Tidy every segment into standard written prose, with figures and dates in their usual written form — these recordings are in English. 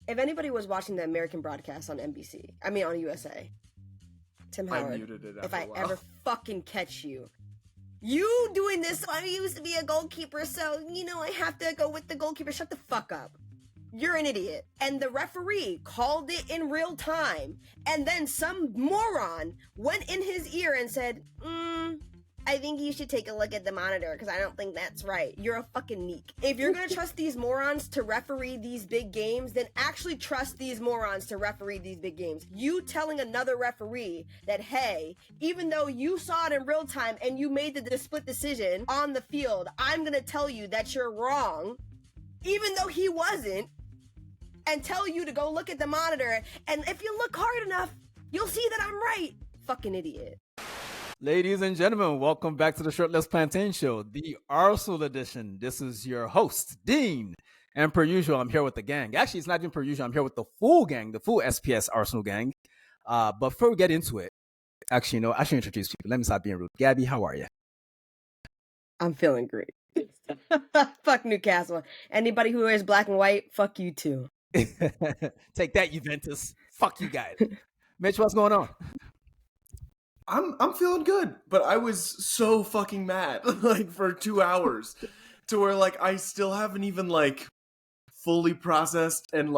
If anybody was watching the American broadcast on on USA, Tim Howard, I muted it if after I a while. ever fucking catch you doing this, I used to be a goalkeeper, so, I have to go with the goalkeeper. Shut the fuck up. You're an idiot. And the referee called it in real time. And then some moron went in his ear and said, I think you should take a look at the monitor because I don't think that's right. You're a fucking meek. If you're going to trust these morons to referee these big games, then actually trust these morons to referee these big games. You telling another referee that, hey, even though you saw it in real time and you made the split decision on the field, I'm going to tell you that you're wrong, even though he wasn't, and tell you to go look at the monitor. And if you look hard enough, you'll see that I'm right. Fucking idiot. Ladies and gentlemen, welcome back to the Shirtless Plantain Show, the Arsenal edition. This is your host, Dean. And per usual, I'm here with the gang. Actually, it's not even per usual. I'm here with the full gang, the full SPS Arsenal gang. But before we get into it, actually, I should introduce people. Let me stop being rude. Gabby, how are you? I'm feeling great. Fuck Newcastle. Anybody who wears black and white, fuck you too. Take that, Juventus. Fuck you guys. Mitch, what's going on? I'm feeling good, but I was so fucking mad for 2 hours to where I still haven't even fully processed and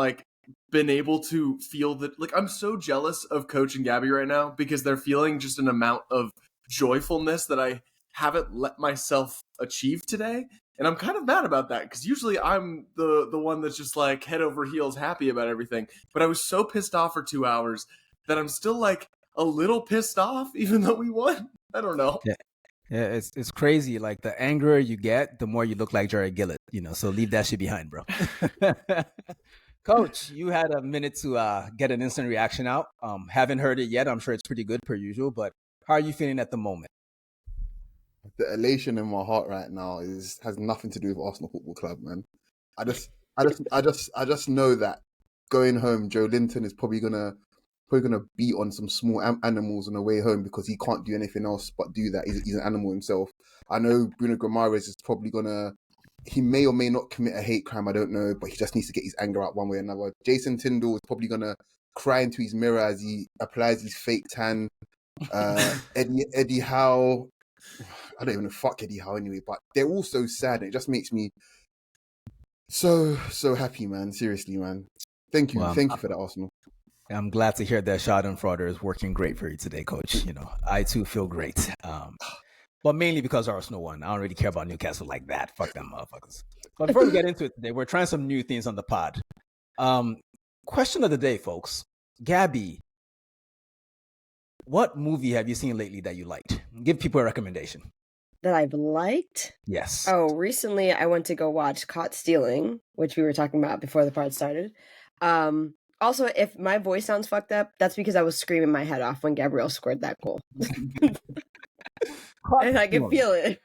been able to feel that I'm so jealous of Coach and Gabby right now because they're feeling just an amount of joyfulness that I haven't let myself achieve today. And I'm kind of mad about that because usually I'm the one that's just head over heels happy about everything. But I was so pissed off for 2 hours that I'm still a little pissed off even though we won. I don't know. Yeah, it's crazy. The angrier you get, the more you look like Jarred Gillett, so leave that shit behind, bro. Coach, you had a minute to get an instant reaction out. Haven't heard it yet. I'm sure it's pretty good per usual, but how are you feeling at the moment? The elation in my heart right now has nothing to do with Arsenal Football Club, man. I just know that going home, Joe Linton is probably gonna beat on some small animals on the way home because he can't do anything else but do that. He's an animal himself. I know Bruno Guimaraes is probably he may or may not commit a hate crime, I don't know, but he just needs to get his anger out one way or another. Jason Tyndall is probably gonna cry into his mirror as he applies his fake tan. Eddie Howe, I don't even know, fuck Eddie Howe anyway, but they're all so sad and it just makes me so happy, man. Seriously, man. Thank you. Well, Thank you for that, Arsenal. I'm glad to hear that Schadenfreude is working great for you today, Coach. I too feel great. But mainly because Arsenal won. I don't really care about Newcastle like that. Fuck them motherfuckers. But before we get into it today, we're trying some new things on the pod. Question of the day, folks. Gabby, what movie have you seen lately that you liked? Give people a recommendation. That I've liked? Yes. Oh, recently I went to go watch Caught Stealing, which we were talking about before the pod started. Also, if my voice sounds fucked up, that's because I was screaming my head off when Gabrielle scored that goal. And I can feel it.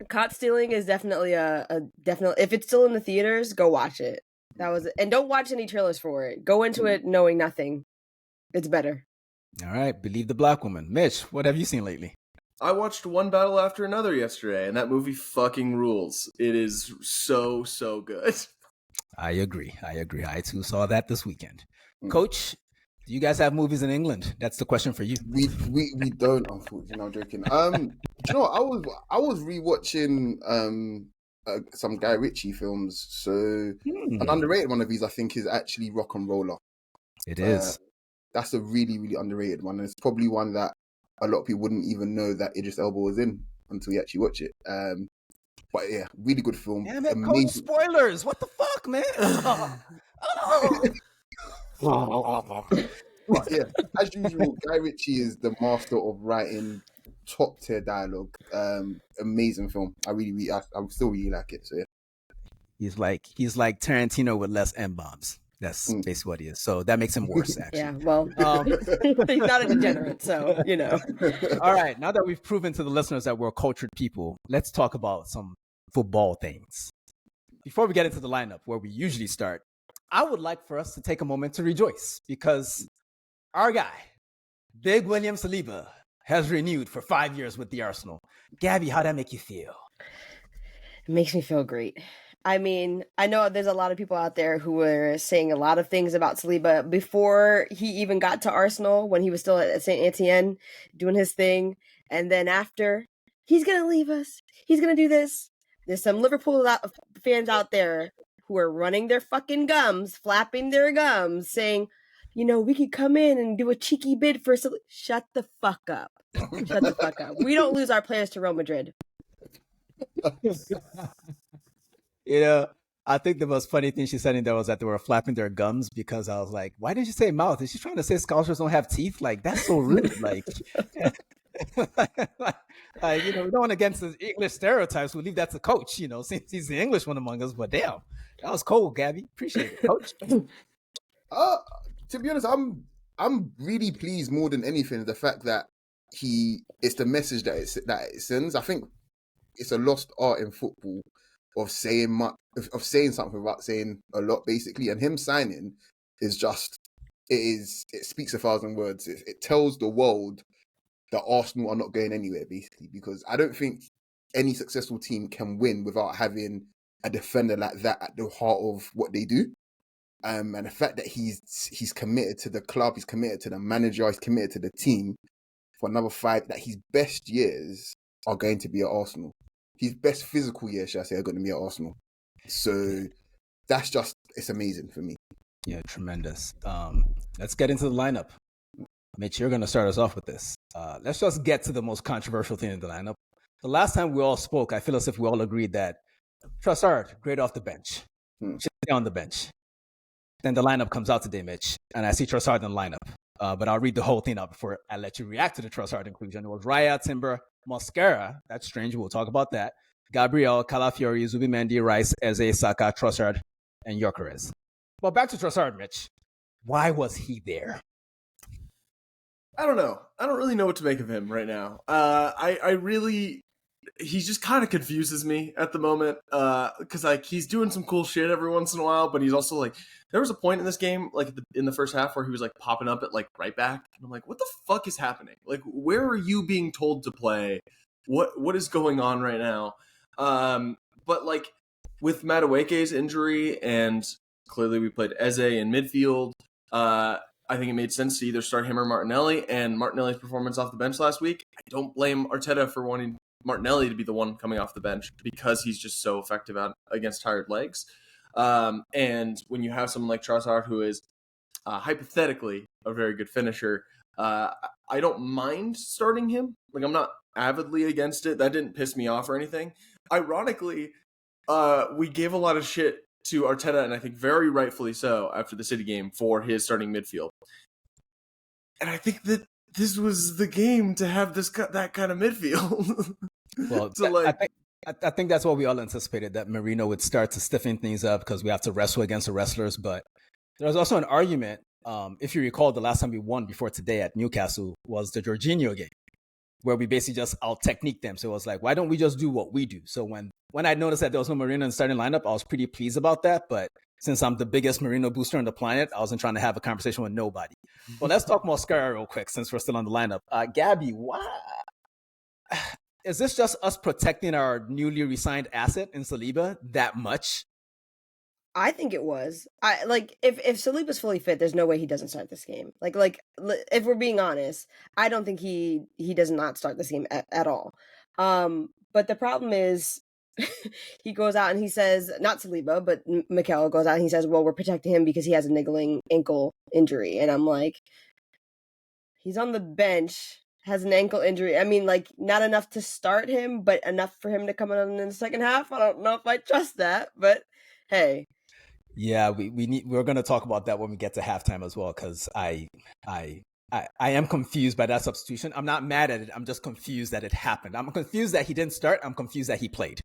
Caught Stealing is definitely a definite. If it's still in the theaters, go watch it. And don't watch any trailers for it. Go into it knowing nothing. It's better. All right, believe the black woman. Mitch, what have you seen lately? I watched One Battle After Another yesterday, and that movie fucking rules. It is so good. I agree. I too saw that this weekend. Coach, do you guys have movies in England? That's the question for you. We don't, unfortunately. No, I'm joking. Do you know what? I was rewatching some Guy Ritchie films. So an underrated one of these, I think, is actually Rock and Roller. It is. That's a really, really underrated one. And it's probably one that a lot of people wouldn't even know that Idris Elba was in until you actually watch it. But yeah, really good film. Damn it, Coach, spoilers. What the fuck, man? But yeah, as usual, Guy Ritchie is the master of writing top tier dialogue. Amazing film. I still really like it. So yeah. He's like Tarantino with less M-bombs. That's basically what he is. So that makes him worse, actually. Yeah, well, he's not a degenerate, so, All right, now that we've proven to the listeners that we're cultured people, let's talk about some football things. Before we get into the lineup, where we usually start, I would like for us to take a moment to rejoice because our guy, Big William Saliba, has renewed for 5 years with the Arsenal. Gabby, how'd that make you feel? It makes me feel great. I mean, I know there's a lot of people out there who were saying a lot of things about Saliba before he even got to Arsenal, when he was still at Saint Etienne doing his thing. And then after, he's going to leave us. He's going to do this. There's some Liverpool fans out there who are running their fucking gums, flapping their gums, saying, you know, we could come in and do a cheeky bid for Saliba. Shut the fuck up. Shut the fuck up. We don't lose our players to Real Madrid. You know, I think the most funny thing she said in there was that they were flapping their gums, because I was like, why did you say mouth? Is she trying to say Scousers don't have teeth? Like, that's so rude. Like, you know, we're going against the English stereotypes. We'll leave that to Coach, you know, since he's the English one among us. But damn, that was cold, Gabby. Appreciate it, Coach. To be honest, I'm really pleased more than anything the fact that it's the message that it sends. I think it's a lost art in football of saying something without saying a lot, basically. And him signing is just it speaks 1,000 words. It tells the world that Arsenal are not going anywhere, basically, because I don't think any successful team can win without having a defender like that at the heart of what they do. And the fact that he's committed to the club, he's committed to the manager, he's committed to the team for another 5, that his best years are going to be at Arsenal. His best physical years, should I say, are going to be at Arsenal. So it's amazing for me. Yeah, tremendous. Let's get into the lineup. Mitch, you're going to start us off with this. Let's just get to the most controversial thing in the lineup. The last time we all spoke, I feel as if we all agreed that Trossard, great off the bench. Should stay on the bench. Then the lineup comes out today, Mitch, and I see Trossard in the lineup. But I'll read the whole thing out before I let you react to the Trossard inclusion. It was Raya, Timber, Mosquera. That's strange. We'll talk about that. Gabriel, Calafiori, Zubimendi, Rice, Eze, Saka, Trossard, and Gyökeres. Well, back to Trossard, Mitch. Why was he there? I don't know. I don't really know what to make of him right now. He just kind of confuses me at the moment, because like he's doing some cool shit every once in a while, but he's also like, there was a point in this game, like in the first half, where he was like popping up at like right back, and I'm like, what the fuck is happening? Like, where are you being told to play? What is going on right now? But like with Madueke's injury, and clearly we played Eze in midfield, I think it made sense to either start him or Martinelli, and Martinelli's performance off the bench last week, I don't blame Arteta for wanting Martinelli to be the one coming off the bench, because he's just so effective against tired legs. And when you have someone like Trossard, who is hypothetically a very good finisher, I don't mind starting him. Like, I'm not avidly against it. That didn't piss me off or anything. Ironically, we gave a lot of shit to Arteta, and I think very rightfully so, after the City game for his starting midfield. And I think that this was the game to have that kind of midfield. Well, so I think that's what we all anticipated, that Mourinho would start to stiffen things up because we have to wrestle against the wrestlers. But there was also an argument, if you recall, the last time we won before today at Newcastle was the Jorginho game, where we basically just out-techniqued them. So it was like, why don't we just do what we do? So when I noticed that there was no Mourinho in the starting lineup, I was pretty pleased about that. But since I'm the biggest Mourinho booster on the planet, I wasn't trying to have a conversation with nobody. Well, let's talk Mosquera real quick, since we're still on the lineup. Gabby, why? Is this just us protecting our newly resigned asset in Saliba that much? I think it was. If Saliba's fully fit, there's no way he doesn't start this game. Like if we're being honest, I don't think he does not start this game at all. But the problem is, he goes out and he says, not Saliba, but Mikel goes out and he says, well, we're protecting him because he has a niggling ankle injury. And I'm like, he's on the bench, has an ankle injury. I mean, like, not enough to start him, but enough for him to come in the second half. I don't know if I trust that, but hey. Yeah, we're going to talk about that when we get to halftime as well, because I am confused by that substitution. I'm not mad at it. I'm just confused that it happened. I'm confused that he didn't start. I'm confused that he played.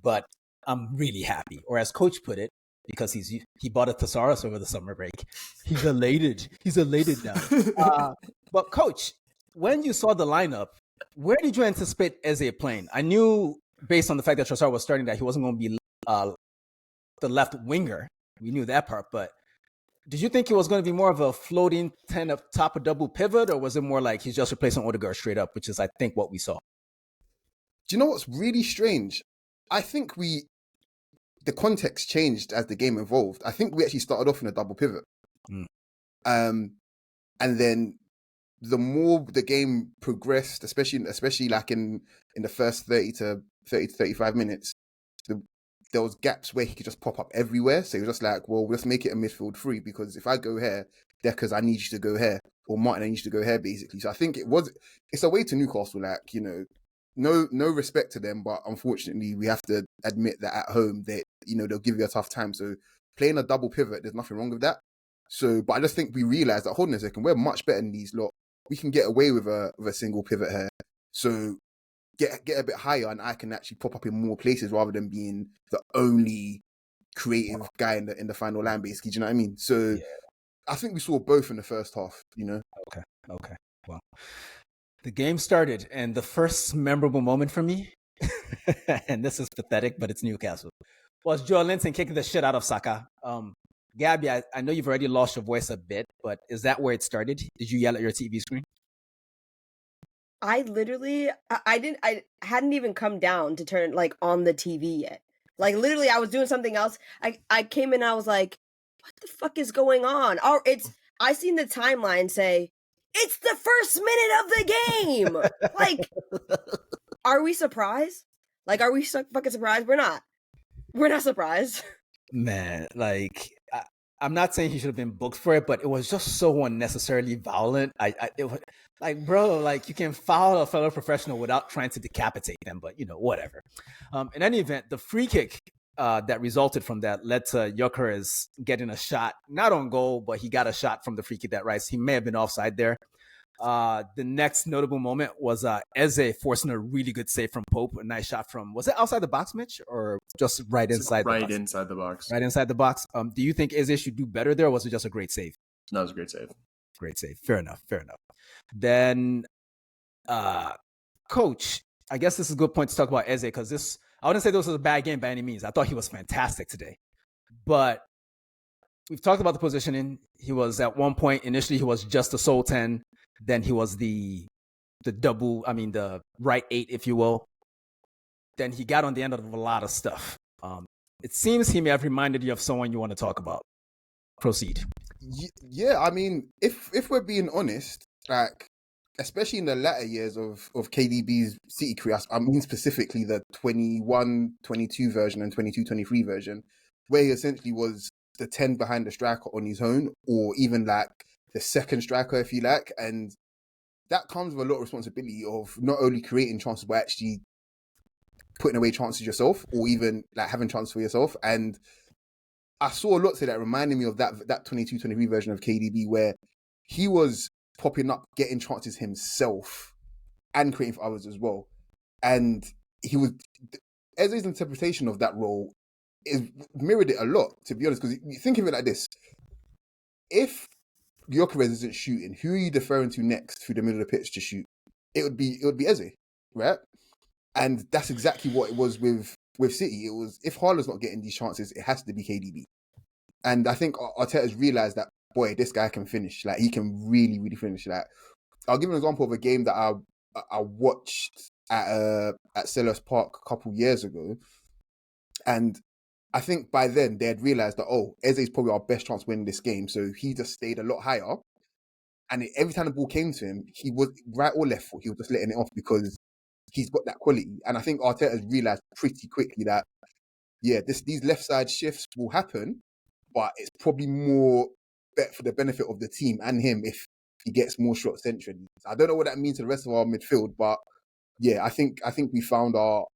But I'm really happy. Or as Coach put it, because he bought a thesaurus over the summer break, he's elated. He's elated now. But Coach, when you saw the lineup, where did you anticipate Eze playing? I knew, based on the fact that Trossard was starting, that he wasn't going to be the left winger. We knew that part, but did you think it was going to be more of a floating 10 up top of double pivot, or was it more like he's just replacing Odegaard straight up, which is, I think, what we saw? Do you know what's really strange? I think the context changed as the game evolved. I think we actually started off in a double pivot. And then the more the game progressed, especially like in the first 30 to 35 minutes, there was gaps where he could just pop up everywhere. So he was just like, well, let's make it a midfield three, because if I go here, Deckers, I need you to go here, or Martin, I need you to go here, basically. So I think it's a way to Newcastle, like, you know, no respect to them, but unfortunately we have to admit that at home they, you know, they'll give you a tough time. So playing a double pivot, there's nothing wrong with that. So, but I just think we realised that, hold on a second, we're much better than these lot. We can get away with a single pivot here. So get a bit higher, and I can actually pop up in more places rather than being the only creative guy in the final line, basically. Do you know what I mean? So I think we saw both in the first half, you know? Okay. Well, the game started, and the first memorable moment for me, and this is pathetic, but it's Newcastle, was Joe Linton kicking the shit out of Saka. Gabby, I know you've already lost your voice a bit, but is that where it started? Did you yell at your TV screen? I literally, I hadn't even come down to turn like on the TV yet. Like literally, I was doing something else. I came in, and I was like, "What the fuck is going on?" Oh, I seen the timeline say, "It's the first minute of the game." Like, are we surprised? Like, are we so fucking surprised? We're not. We're not surprised. Man, like, I'm not saying he should have been booked for it, but it was just so unnecessarily violent. It was like, bro, like, you can foul a fellow professional without trying to decapitate them, but, you know, whatever. In any event, the free kick that resulted from that led to Gyökeres getting a shot, not on goal, but he got a shot from the free kick that Rice. He may have been offside there. The next notable moment was Eze forcing a really good save from Pope. A nice shot from, was it outside the box, Mitch, or just right inside the box? Right inside the box. Right inside the box. Do you think Eze should do better there, or was it just a great save? No, it was a great save. Great save. Fair enough. Then, Coach, I guess this is a good point to talk about Eze, because I wouldn't say this was a bad game by any means. I thought he was fantastic today. But we've talked about the positioning. He was at one point, initially, he was just a sole 10. Then he was the right 8, if you will. Then he got on the end of a lot of stuff. It seems he may have reminded you of someone you want to talk about. Proceed. Yeah, I mean, if we're being honest, like, especially in the latter years of KDB's City career, I mean specifically the 21-22 version and 22-23 version, where he essentially was the 10 behind the striker on his own, or even like the second striker, if you like. And that comes with a lot of responsibility of not only creating chances, but actually putting away chances yourself, or even like having chances for yourself. And I saw a lot today that reminded me of that 22-23 version of KDB, where he was popping up, getting chances himself and creating for others as well. And Eze's interpretation of that role mirrored it a lot, to be honest, because you think of it like this. If Gyökeres isn't shooting, who are you deferring to next through the middle of the pitch to shoot? It would be Eze, right? And that's exactly what it was with City. It was, if Haaland's not getting these chances, it has to be KDB. And I think Arteta's realised that, boy, this guy can finish. Like, he can really, really finish. Like, I'll give an example of a game that I watched at Selhurst Park a couple years ago, and I think by then they had realised that, Eze's probably our best chance winning this game. So he just stayed a lot higher. And every time the ball came to him, he was right or left foot, he was just letting it off because he's got that quality. And I think Arteta has realised pretty quickly that, yeah, these left side shifts will happen, but it's probably more for the benefit of the team and him if he gets more shots centrally. I don't know what that means to the rest of our midfield, but yeah, I think we found our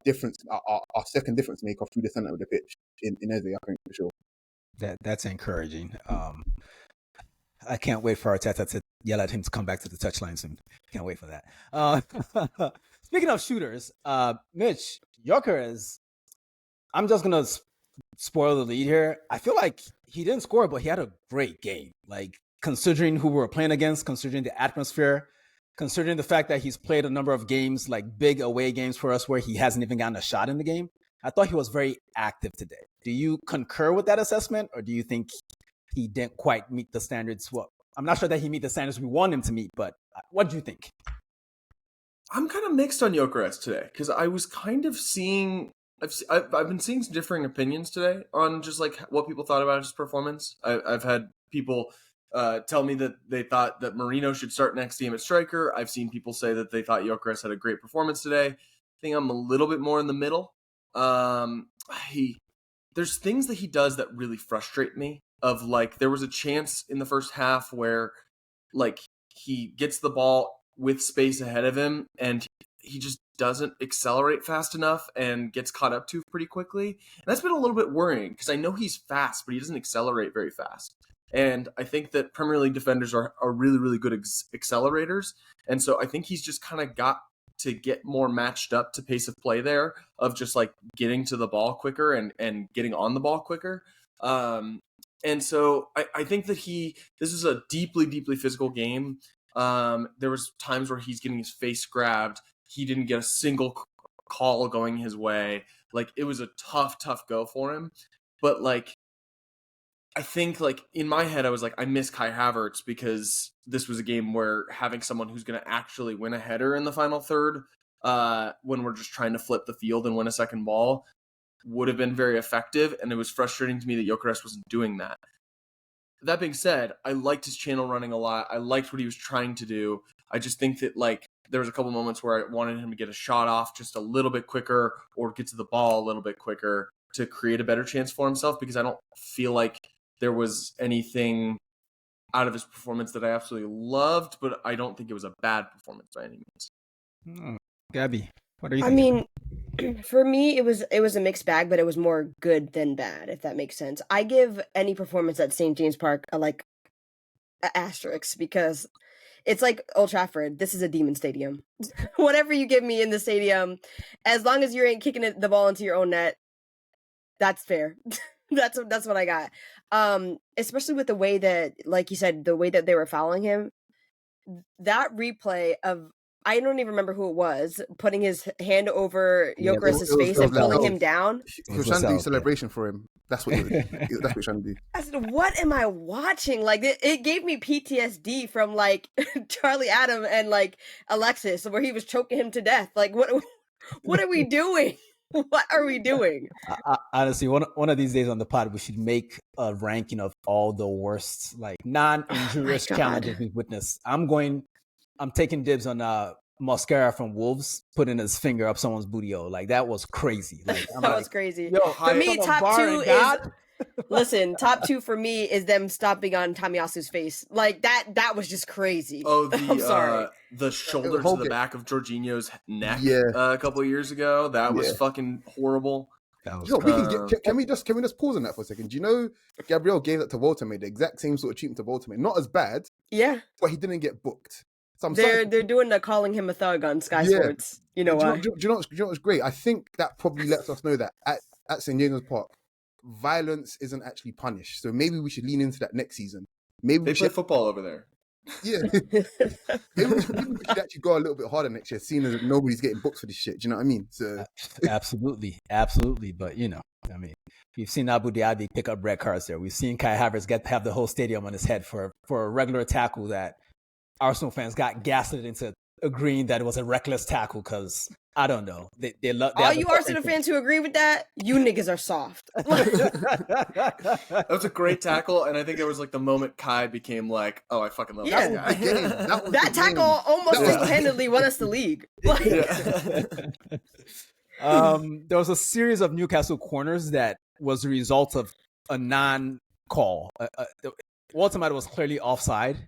difference, our second difference maker through the centre of the pitch in Eze, I think, for sure. That's encouraging. I can't wait for Arteta to yell at him to come back to the touchline soon. Can't wait for that. Speaking of shooters, Mitch, Gyökeres, I'm just going to spoil the lead here. I feel like he didn't score, but he had a great game. Like, considering who we were playing against, considering the atmosphere, considering the fact that he's played a number of games, like big away games for us where he hasn't even gotten a shot in the game. I thought he was very active today. Do you concur with that assessment, or do you think he didn't quite meet the standards? Well, I'm not sure that he meet the standards we want him to meet, but what do you think? I'm kind of mixed on Gyökeres today, because I was kind of seeing I've been seeing some differing opinions today on just like what people thought about his performance. I've had people tell me that they thought that Marino should start next game at striker. I've seen people say that they thought Gyökeres had a great performance today. I think I'm a little bit more in the middle. There's things that he does that really frustrate me. Of like, there was a chance in the first half where like he gets the ball with space ahead of him and he just doesn't accelerate fast enough and gets caught up to pretty quickly. And that's been a little bit worrying because I know he's fast, but he doesn't accelerate very fast. And I think that Premier League defenders are really, really good accelerators. And so I think he's just kind of got to get more matched up to pace of play there of just like getting to the ball quicker and getting on the ball quicker. And so I think that this is a deeply, deeply physical game. There was times where he's getting his face grabbed. He didn't get a single call going his way. Like, it was a tough go for him. But like, I think like in my head, I was like, I miss Kai Havertz because this was a game where having someone who's going to actually win a header in the final third, when we're just trying to flip the field and win a second ball, would have been very effective. And it was frustrating to me that Gyökeres wasn't doing that. That being said, I liked his channel running a lot. I liked what he was trying to do. I just think that like there was a couple moments where I wanted him to get a shot off just a little bit quicker or get to the ball a little bit quicker to create a better chance for himself, because I don't feel like there was anything out of his performance that I absolutely loved, but I don't think it was a bad performance by any means. Gabby, what are you I thinking? mean, for me, it was a mixed bag, but it was more good than bad, if that makes sense. I give any performance at St. James Park a asterisk, because it's like Old Trafford. This is a demon stadium. Whatever you give me in the stadium, as long as you ain't kicking the ball into your own net, that's fair. that's what I got. Especially with the way that, like you said, the way that they were fouling him. That replay of, I don't even remember who it was, putting his hand over Gyökeres' face and pulling him down. He was trying to do celebration for him. That's what he was trying to do. I said, what am I watching? Like, it gave me PTSD from like Charlie Adam and like Alexis, where he was choking him to death. Like, what are we doing? What are we doing? Honestly, one of these days on the pod, we should make a ranking of all the worst, like, non-injurious challenges we've witnessed. I'm taking dibs on Mosquera from Wolves putting his finger up someone's booty. Like, that was crazy. Like, that was crazy. Yo, for me, top two is listen. Top two for me is them stomping on Tomiyasu's face. Like that was just crazy. Oh, I'm sorry. The shoulder to the back of Jorginho's neck a couple of years ago. That was fucking horrible. That was can we just pause on that for a second? Do you know Gabriel gave that to Volta, made the exact same sort of treatment to Volta, not as bad. Yeah, but he didn't get booked. So they're doing the calling him a thug on Sky Sports. You know why? Do you know what's great? I think that probably lets us know that at St. James Park, violence isn't actually punished. So maybe we should lean into that next season. Maybe they play football over there. Yeah. maybe we should actually go a little bit harder next year, seeing as nobody's getting booked for this shit. Do you know what I mean? So absolutely. But I mean, we've seen Abu Dhabi pick up red cards there. We've seen Kai Havertz have the whole stadium on his head for a regular tackle that Arsenal fans got gaslit into agreeing that it was a reckless tackle because, I don't know. They love all you Arsenal fans who agree with that, you niggas are soft. That was a great tackle, and I think there was like the moment Kai became like, oh, I fucking love this guy. That tackle almost single-handedly won us the league. There was a series of Newcastle corners that was the result of a non-call. Ultimately, was clearly offside.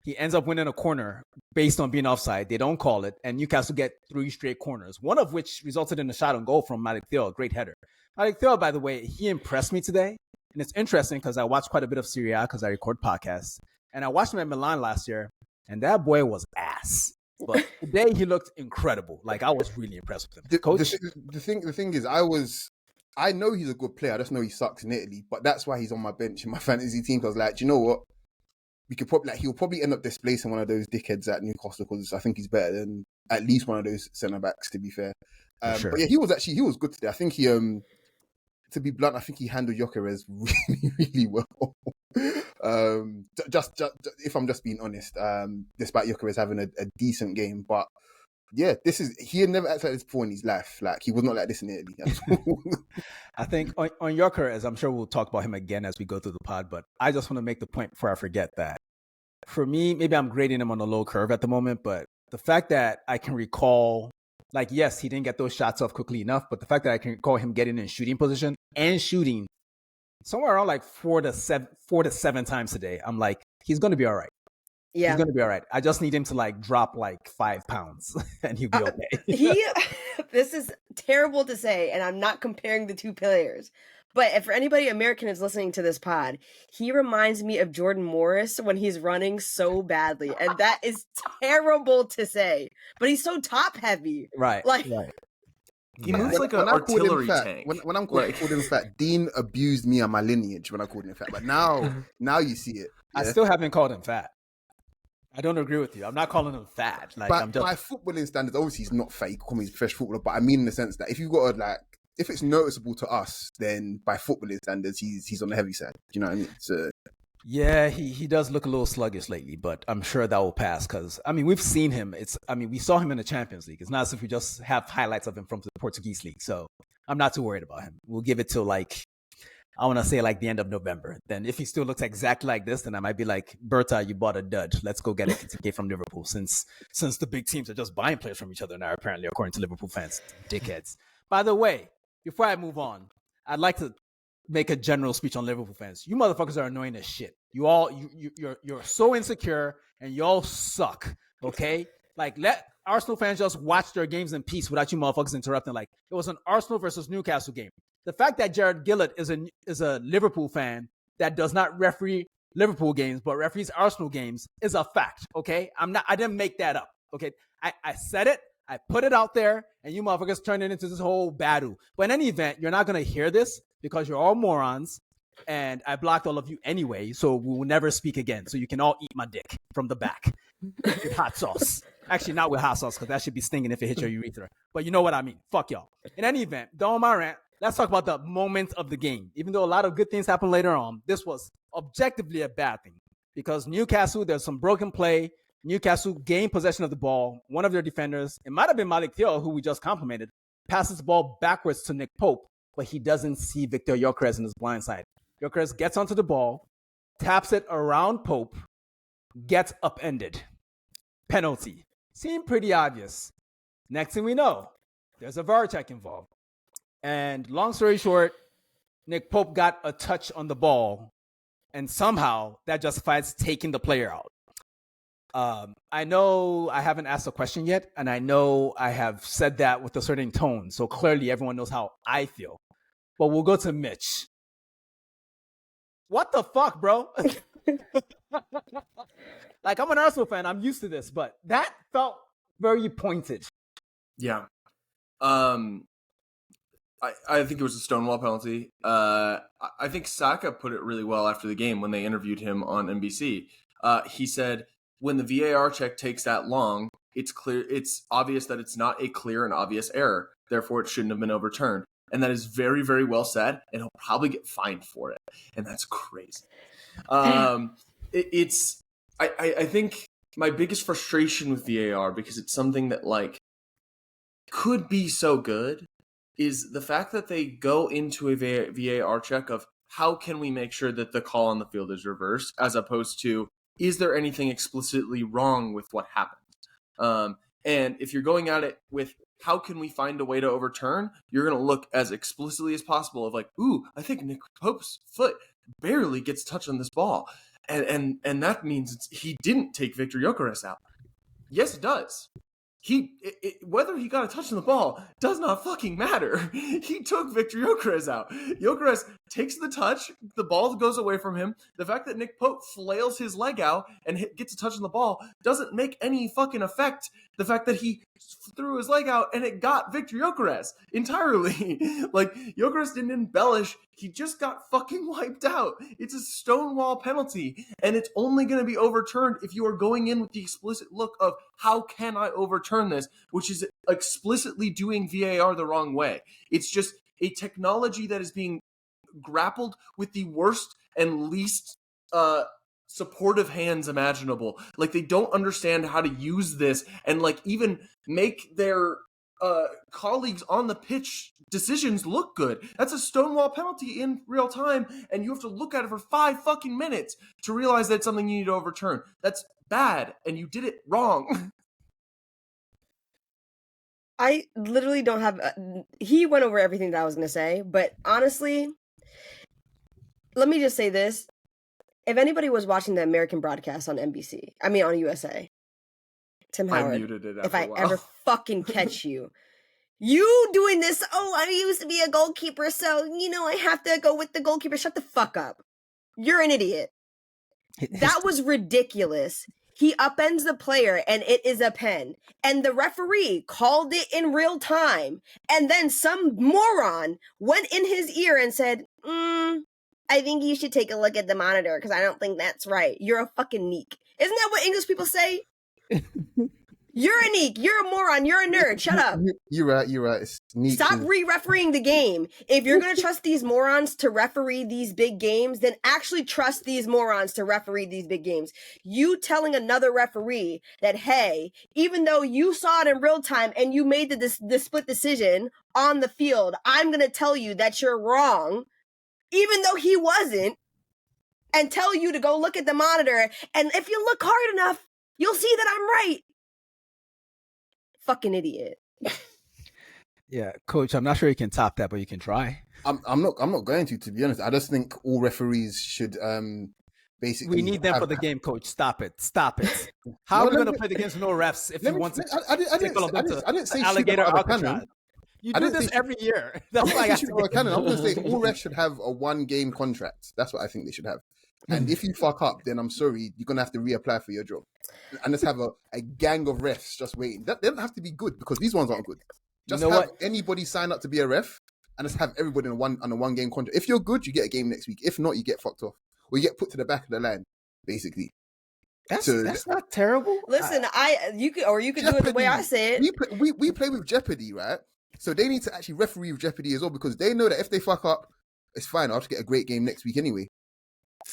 He ends up winning a corner based on being offside. They don't call it, and Newcastle get 3 straight corners, one of which resulted in a shot on goal from Malik Thiel, a great header. Malik Thiel, by the way, he impressed me today, and it's interesting because I watched quite a bit of Serie A because I record podcasts, and I watched him at Milan last year, and that boy was ass. But today he looked incredible. Like, I was really impressed with him. Coach? The thing is, I know he's a good player. I just know he sucks in Italy, but that's why he's on my bench in my fantasy team. Because, like, do you know what? We could probably he'll probably end up displacing one of those dickheads at Newcastle because I think he's better than at least one of those centre backs. To be fair, sure. But yeah, he was good today. I think he, to be blunt, I think he handled Gyökeres really, really well. Just if I'm just being honest, despite Gyökeres having a decent game, but Yeah, he had never acted like this before in his life. Like, he was not like this in Italy at all. I think on Gyökeres, I'm sure we'll talk about him again as we go through the pod, but I just want to make the point before I forget that for me, maybe I'm grading him on a low curve at the moment, but the fact that I can recall, like, yes, he didn't get those shots off quickly enough, but the fact that I can recall him getting in shooting position and shooting somewhere around like 4 to 7 times today, I'm like, he's going to be all right. Yeah. He's going to be all right. I just need him to like drop like 5 pounds and he'll be okay. This is terrible to say, and I'm not comparing the two players. But if for anybody American is listening to this pod, he reminds me of Jordan Morris when he's running so badly. And that is terrible to say. But he's so top heavy. Right. Like, right. He moves like an artillery tank. When I'm called him fat, Dean abused me and my lineage when I called him fat. But now you see it. Yeah? I still haven't called him fat. I don't agree with you. I'm not calling him fat. Like, but I'm just... by footballing standards, obviously he's not fat. You call him a professional footballer, but I mean in the sense that if you've got if it's noticeable to us, then by footballing standards, he's on the heavy side. Do you know what I mean? So, yeah, he does look a little sluggish lately, but I'm sure that will pass because, I mean, we've seen him. We saw him in the Champions League. It's not as if we just have highlights of him from the Portuguese league. So I'm not too worried about him. We'll give it till I want to say the end of November. Then if he still looks exactly like this, then I might be like, Berta, you bought a dud. Let's go get a ticket from Liverpool since the big teams are just buying players from each other now, apparently, according to Liverpool fans. Dickheads. By the way, before I move on, I'd like to make a general speech on Liverpool fans. You motherfuckers are annoying as shit. You're so insecure and you all suck. Okay? Like, let Arsenal fans just watch their games in peace without you motherfuckers interrupting. Like, it was an Arsenal versus Newcastle game. The fact that Jarred Gillett is a Liverpool fan that does not referee Liverpool games but referees Arsenal games is a fact. Okay? I didn't make that up. Okay? I said it. I put it out there, and you motherfuckers turned it into this whole battle. But in any event, you're not going to hear this because you're all morons, and I blocked all of you anyway, so we will never speak again. So you can all eat my dick from the back with hot sauce. Actually, not with hot sauce, because that should be stinging if it hits your urethra. But you know what I mean. Fuck y'all. In any event, don't my rant. Let's talk about the moment of the game. Even though a lot of good things happened later on, this was objectively a bad thing because Newcastle, there's some broken play. Newcastle gained possession of the ball. One of their defenders, it might have been Malik Thiaw, who we just complimented, passes the ball backwards to Nick Pope, but he doesn't see Victor Gyökeres in his blind side. Gyökeres gets onto the ball, taps it around Pope, gets upended. Penalty. Seemed pretty obvious. Next thing we know, there's a VAR check involved. And long story short, Nick Pope got a touch on the ball, and somehow that justifies taking the player out. I know I haven't asked a question yet, and I know I have said that with a certain tone, so clearly everyone knows how I feel. But we'll go to Mitch. What the fuck, bro? Like, I'm an Arsenal fan. I'm used to this, but that felt very pointed. Yeah. I think it was a Stonewall penalty. I think Saka put it really well after the game when they interviewed him on NBC. He said, when the VAR check takes that long, it's obvious that it's not a clear and obvious error. Therefore, it shouldn't have been overturned. And that is very, very well said, and he'll probably get fined for it. And that's crazy. I think my biggest frustration with VAR, because it's something that could be so good, is the fact that they go into a VAR check of how can we make sure that the call on the field is reversed, as opposed to, is there anything explicitly wrong with what happened? And if you're going at it with how can we find a way to overturn, you're going to look as explicitly as possible of ooh, I think Nick Pope's foot barely gets touched on this ball. And that means he didn't take Victor Gyökeres out. Yes, it does. Whether he got a touch on the ball does not fucking matter. He took Victor Gyökeres out. Gyökeres takes the touch, the ball goes away from him. The fact that Nick Pope flails his leg out and gets a touch on the ball doesn't make any fucking effect. The fact that he threw his leg out and it got Victor Gyökeres entirely. Gyökeres didn't embellish. He just got fucking wiped out. It's a Stonewall penalty, and it's only going to be overturned if you are going in with the explicit look of how can I overturn this, which is explicitly doing VAR the wrong way. It's just a technology that is being grappled with the worst and least supportive hands imaginable. Like, they don't understand how to use this and like even make their colleagues on the pitch decisions look good. That's a stonewall penalty in real time, and you have to look at it for 5 fucking minutes to realize that's something you need to overturn. That's bad, and you did it wrong. I literally don't have. He went over everything that I was going to say, but honestly, let me just say this. If anybody was watching the American broadcast on on USA, Tim Howard, I muted it if after I a while. ever fucking catch you, you doing this, I used to be a goalkeeper, so, I have to go with the goalkeeper. Shut the fuck up. You're an idiot. That was ridiculous. He upends the player, and it is a pen. And the referee called it in real time. And then some moron went in his ear and said, I think you should take a look at the monitor because I don't think that's right. You're a fucking neek. Isn't that what English people say? You're a neek. You're a moron. You're a nerd. Shut up. You're right. It's neat. Stop re-refereeing the game. If you're going to trust these morons to referee these big games, then actually trust these morons to referee these big games. You telling another referee that, hey, even though you saw it in real time and you made the split decision on the field, I'm going to tell you that you're wrong, even though he wasn't, and tell you to go look at the monitor. And if you look hard enough, you'll see that I'm right. Fucking idiot. Yeah, coach, I'm not sure you can top that, but you can try. I'm not going to be honest. I just think all referees should basically. We need them for the game, coach. Stop it. How are we going to play the games with no refs if you want to? I didn't say alligator shoot Alcatraz. cannon. You do this every year. That's why I shoot a cannon. I'm going to say all refs should have a 1-game contract. That's what I think they should have. And if you fuck up, then I'm sorry, you're going to have to reapply for your job. And just have a gang of refs just waiting. They don't have to be good because these ones aren't good. Just have anybody sign up to be a ref and just have everybody on a 1-game contract. If you're good, you get a game next week. If not, you get fucked off. Or you get put to the back of the line, basically. That's not terrible. Listen, you could do it the way I say it. We play with Jeopardy, right? So they need to actually referee with Jeopardy as well because they know that if they fuck up, it's fine. I'll just get a great game next week anyway.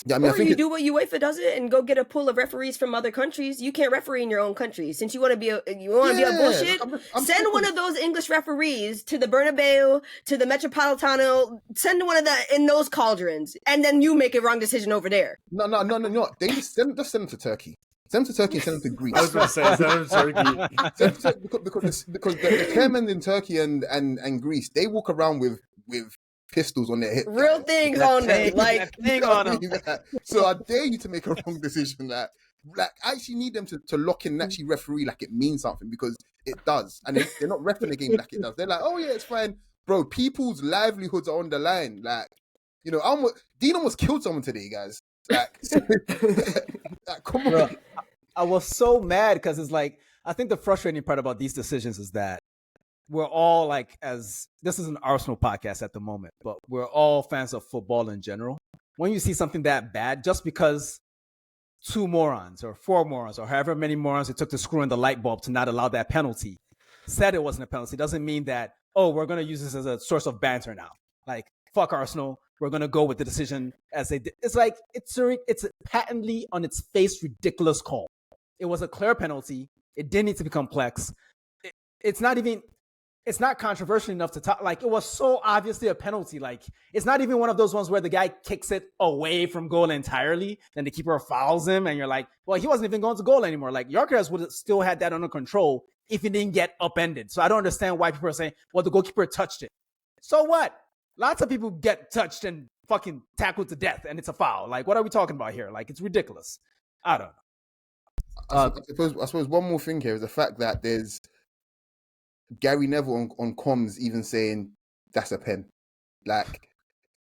Yeah, I mean, or you do what UEFA does it and go get a pool of referees from other countries. You can't referee in your own country. Since you want to be a bullshit, send one of those English referees to the Bernabeu, to the Metropolitano. Send one of in those cauldrons, and then you make a wrong decision over there. No. They just send them to Turkey. Send them to Turkey and send them to Greece. I was going to say, send them to Turkey. because the chairmen in Turkey and Greece, they walk around with pistols on their hip. Real things on them, like thing on them. So I dare you to make a wrong decision. Like I actually need them to lock in and actually referee like it means something because it does. And they're not repping the game like it does. They're like, oh yeah, it's fine. Bro, people's livelihoods are on the line. Like, Dean almost killed someone today, guys. Like, come on. Bro, I was so mad because it's like, I think the frustrating part about these decisions is that we're all like, this is an Arsenal podcast at the moment, but we're all fans of football in general. When you see something that bad, just because 2 morons or 4 morons or however many morons it took to screw in the light bulb to not allow that penalty said it wasn't a penalty, doesn't mean that, we're going to use this as a source of banter now. Like, fuck Arsenal. We're going to go with the decision as they did. It's like, it's a patently on its face ridiculous call. It was a clear penalty. It didn't need to be complex. It's not controversial enough to talk. Like, it was so obviously a penalty. Like, it's not even one of those ones where the guy kicks it away from goal entirely, then the keeper fouls him, and you're like, well, he wasn't even going to goal anymore. Like, Yorkers would have still had that under control if he didn't get upended. So I don't understand why people are saying, well, the goalkeeper touched it. So what? Lots of people get touched and fucking tackled to death, and it's a foul. Like, what are we talking about here? Like, it's ridiculous. I don't know. I suppose one more thing here is the fact that there's Gary Neville on comms even saying that's a pen. Like,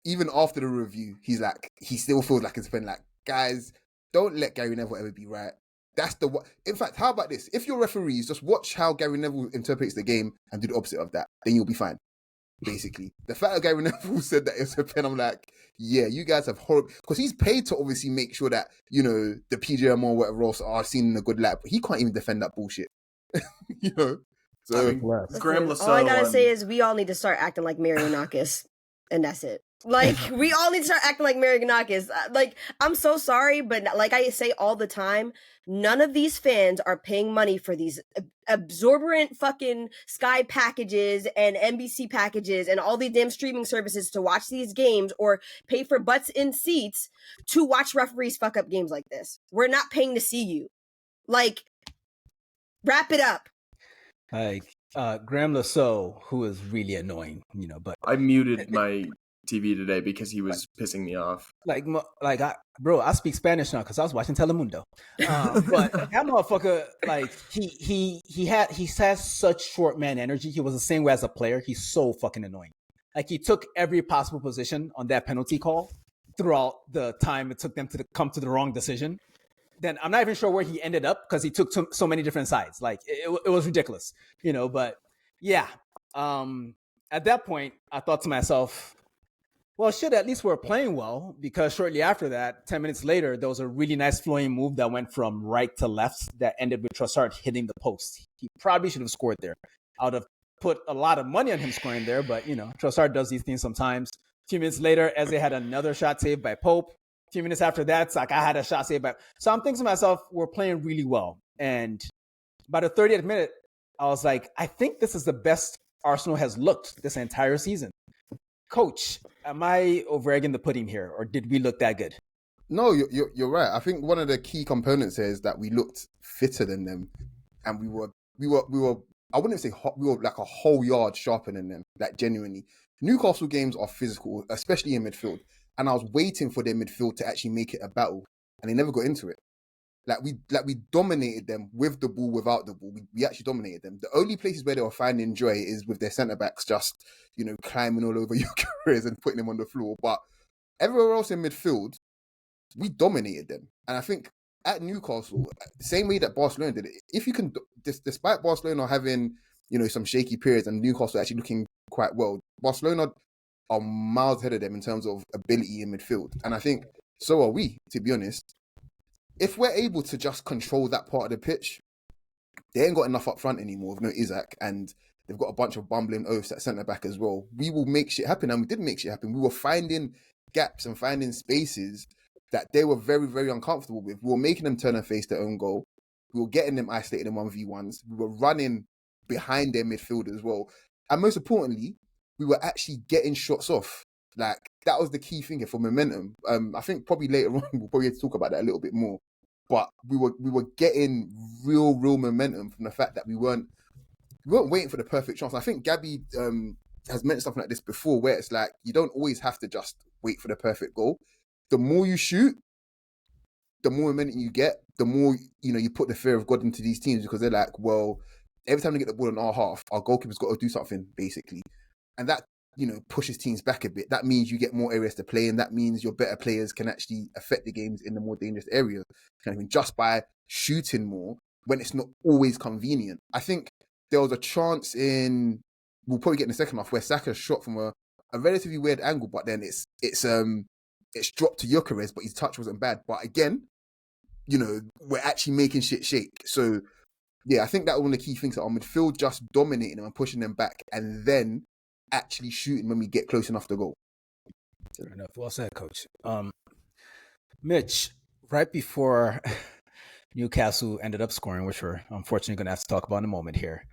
even after the review, he's like, he still feels like it's a pen. Like, guys, don't let Gary Neville ever be right. That's the one. In fact, how about this? If you're referees, just watch how Gary Neville interprets the game and do the opposite of that. Then you'll be fine. Basically, the fact that Gary Neville said that it's a pen, I'm like, yeah, you guys have horrible, because he's paid to obviously make sure that, the PGMOL or whatever else are seen in a good light, but he can't even defend that bullshit. So Graham all I gotta say is we all need to start acting like Marionakis, and that's it. Like, we all need to start acting like Mary Ganakis. Like, I'm so sorry, but like I say all the time, none of these fans are paying money for these absorbent fucking Sky packages and NBC packages and all these damn streaming services to watch these games or pay for butts in seats to watch referees fuck up games like this. We're not paying to see you. Like, wrap it up. Like, Graham Lasso, who is really annoying, but I muted my TV today because he was pissing me off. I speak Spanish now because I was watching Telemundo. But that motherfucker, like, he has such short man energy. He was the same way as a player. He's so fucking annoying. Like, he took every possible position on that penalty call throughout the time it took them to come to the wrong decision. Then I'm not even sure where he ended up because he took so many different sides. Like, it was ridiculous, but yeah. At that point, I thought to myself, well, shit, at least we're playing well, because shortly after that, 10 minutes later, there was a really nice flowing move that went from right to left that ended with Trossard hitting the post. He probably should have scored there. I would have put a lot of money on him scoring there, but, Trossard does these things sometimes. A few minutes later, Eze had another shot saved by Pope. A few minutes after that, it's like I had a shot saved by... So I'm thinking to myself, we're playing really well. And by the 30th minute, I was like, I think this is the best Arsenal has looked this entire season. Coach, am I over-egging the pudding here, or did we look that good? No, you're right. I think one of the key components here is that we looked fitter than them, and we were. I wouldn't say we were like a whole yard sharper than them. Like, genuinely, Newcastle games are physical, especially in midfield. And I was waiting for their midfield to actually make it a battle, and they never got into it. We dominated them with the ball, without the ball. We actually dominated them. The only places where they were finding joy is with their centre backs just, climbing all over your careers and putting them on the floor. But everywhere else in midfield, we dominated them. And I think at Newcastle, same way that Barcelona did it, if you can, despite Barcelona having, some shaky periods and Newcastle actually looking quite well, Barcelona are miles ahead of them in terms of ability in midfield. And I think so are we, to be honest. If we're able to just control that part of the pitch, they ain't got enough up front anymore with no Isaac, and they've got a bunch of bumbling oafs at centre-back as well. We will make shit happen, and we did make shit happen. We were finding gaps and finding spaces that they were very, very uncomfortable with. We were making them turn and face their own goal. We were getting them isolated in 1v1s. We were running behind their midfield as well. And most importantly, we were actually getting shots off. Like, that was the key thing here for momentum. I think probably later on we'll probably have to talk about that a little bit more. But we were getting real momentum from the fact that we weren't waiting for the perfect chance. I think Gabby has mentioned something like this before, where it's like, you don't always have to just wait for the perfect goal. The more you shoot, the more momentum you get, the more you put the fear of God into these teams, because they're like, well, every time they get the ball in our half, our goalkeeper's got to do something, basically. And that, pushes teams back a bit. That means you get more areas to play, and that means your better players can actually affect the games in the more dangerous areas, just by shooting more when it's not always convenient. I think there was a chance we'll probably get in the second half, where Saka shot from a relatively weird angle, but then it's dropped to Gyökeres, but his touch wasn't bad. But again, we're actually making shit shake. So yeah, I think that was one of the key things, that our midfield just dominating them and pushing them back, and then actually shooting when we get close enough to goal. Fair enough. Well said, Coach. Mitch, right before Newcastle ended up scoring, which we're unfortunately going to have to talk about in a moment here,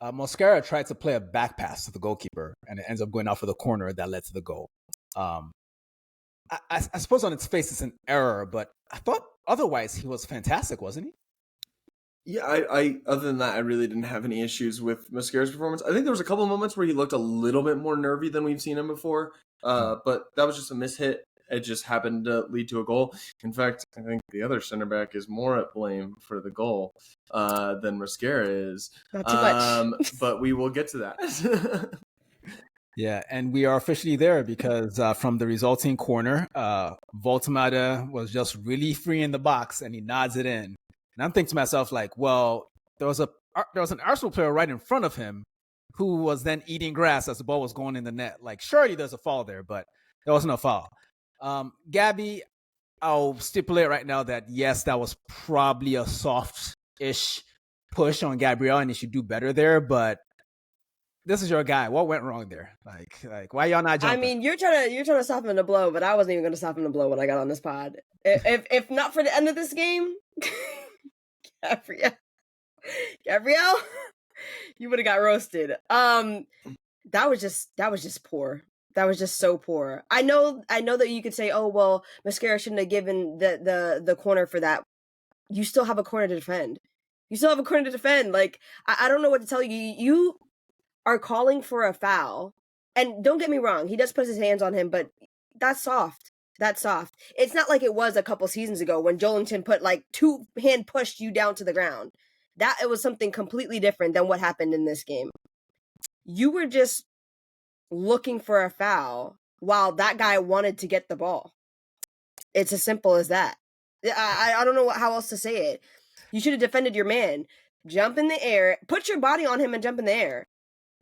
Mosquera tried to play a back pass to the goalkeeper, and it ends up going out for the corner that led to the goal. I suppose on its face it's an error, but I thought otherwise he was fantastic, wasn't he? Yeah, I other than that, I really didn't have any issues with Mosquera's performance. I think there was a couple of moments where he looked a little bit more nervy than we've seen him before, but that was just a mishit. It just happened to lead to a goal. In fact, I think the other center back is more at blame for the goal than Mosquera is. Not too much. But we will get to that. Yeah, and we are officially there because from the resulting corner, Voltemade was just really free in the box, and he nods it in. And I'm thinking to myself, like, well, there was an Arsenal player right in front of him who was then eating grass as the ball was going in the net. Like, surely there's a foul there, but there wasn't a foul. Gabby, I'll stipulate right now that, yes, that was probably a soft-ish push on Gabriel, and he should do better there. But this is your guy. What went wrong there? Like why y'all not jumping? I mean, you're trying to soften the blow, but I wasn't even going to soften the blow when I got on this pod. If not for the end of this game, Gabrielle, you would have got roasted. That was just poor. That was just so poor. I know that you could say, oh well, Mascara shouldn't have given the corner for that. You still have a corner to defend. Like I don't know what to tell you. You are calling for a foul. And don't get me wrong, he does put his hands on him, but that's soft. It's not like it was a couple seasons ago when Jolinton put like 2-hand pushed you down to the ground. It was something completely different than what happened in this game. You were just looking for a foul while that guy wanted to get the ball. It's as simple as that. I don't know how else to say it. You should have defended your man. Jump in the air, put your body on him and jump in the air.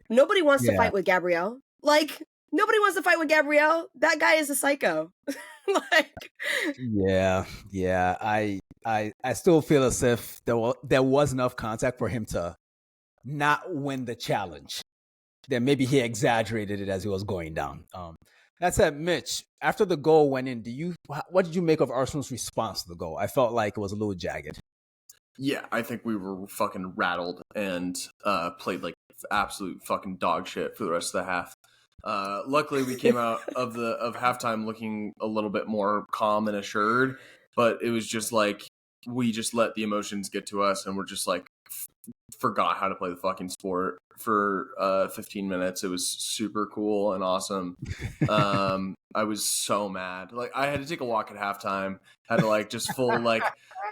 Nobody wants to fight with Gabrielle. Like, nobody wants to fight with Gabrielle. That guy is a psycho. Like, yeah. I still feel as if there was enough contact for him to not win the challenge. Then maybe he exaggerated it as he was going down. That said, Mitch, after the goal went in, what did you make of Arsenal's response to the goal? I felt like it was a little jagged. Yeah, I think we were fucking rattled and played like absolute fucking dog shit for the rest of the half. Luckily, we came out of halftime looking a little bit more calm and assured, but it was just like we just let the emotions get to us, and we're just like forgot how to play the fucking sport for 15 minutes. It was super cool and awesome. I was so mad. Like I had to take a walk at halftime. Had to like just full like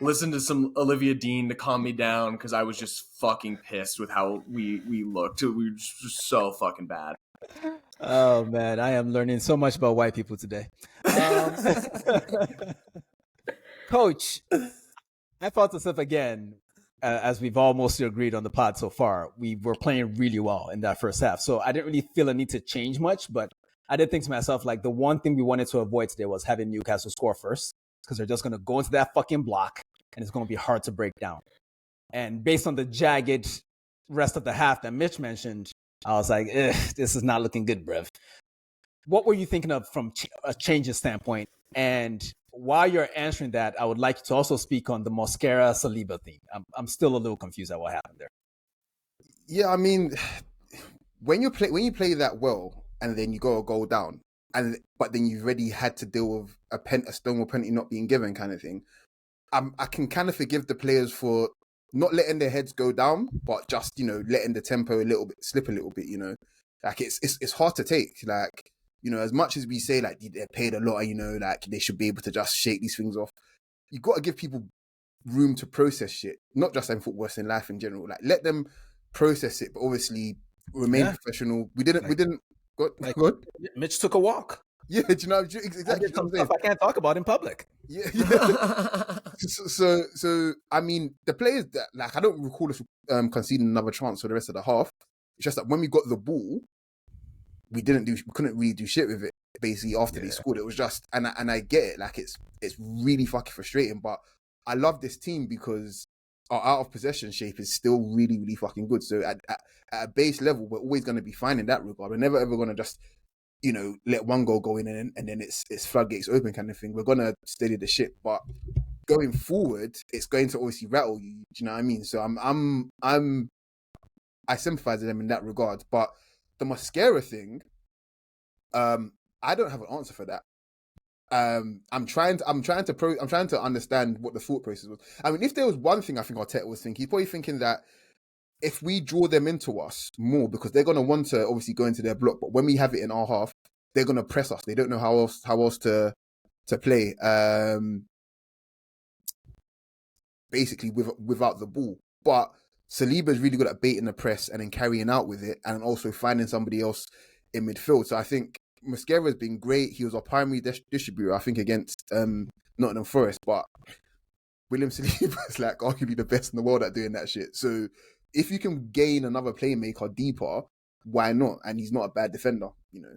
listen to some Olivia Dean to calm me down because I was just fucking pissed with how we looked. We were just so fucking bad. Oh man, I am learning so much about white people today. Coach, I felt as if again, as we've all mostly agreed on the pod so far, we were playing really well in that first half. So I didn't really feel a need to change much, but I did think to myself, like the one thing we wanted to avoid today was having Newcastle score first, because they're just going to go into that fucking block and it's going to be hard to break down. And based on the jagged rest of the half that Mitch mentioned, I was like, this is not looking good, bruv. What were you thinking of from a changes standpoint? And while you're answering that, I would like you to also speak on the Mosquera Saliba thing. I'm still a little confused at what happened there. Yeah, I mean, when you play that well and then you go a goal down, but then you've already had to deal with a Stonewall penalty not being given kind of thing, I can kind of forgive the players for not letting their heads go down, but just, letting the tempo slip a little bit, like it's hard to take. Like, as much as we say like they're paid a lot, like they should be able to just shake these things off. You got to give people room to process shit, not just in football, in life in general. Like let them process it, but obviously remain professional. We didn't. Go. Mitch took a walk. Yeah, do you know exactly what I'm saying? I can't talk about in public. Yeah. So I mean, the players that like I don't recall us conceding another chance for the rest of the half. It's just that when we got the ball, we couldn't really do shit with it. Basically, after they scored, it was just and I get it. Like it's really fucking frustrating, but I love this team because our out of possession shape is still really, really fucking good. So at a base level, we're always going to be fine in that regard. We're never ever going to just let one goal go in and then it's floodgates open kind of thing. We're going to steady the ship, but going forward, it's going to obviously rattle you. Do you know what I mean? So I sympathize with them in that regard. But the Mosquera thing, I don't have an answer for that. I'm trying to understand what the thought process was. I mean, if there was one thing I think Arteta was thinking, he's probably thinking that if we draw them into us more, because they're going to want to obviously go into their block, but when we have it in our half, they're going to press us. They don't know how else to play. Basically without the ball. But Saliba's really good at baiting the press and then carrying out with it, and also finding somebody else in midfield. So I think Mosquera's been great. He was our primary distributor, I think, against Nottingham Forest. But William Saliba is like arguably the best in the world at doing that shit. So if you can gain another playmaker deeper, why not? And he's not a bad defender,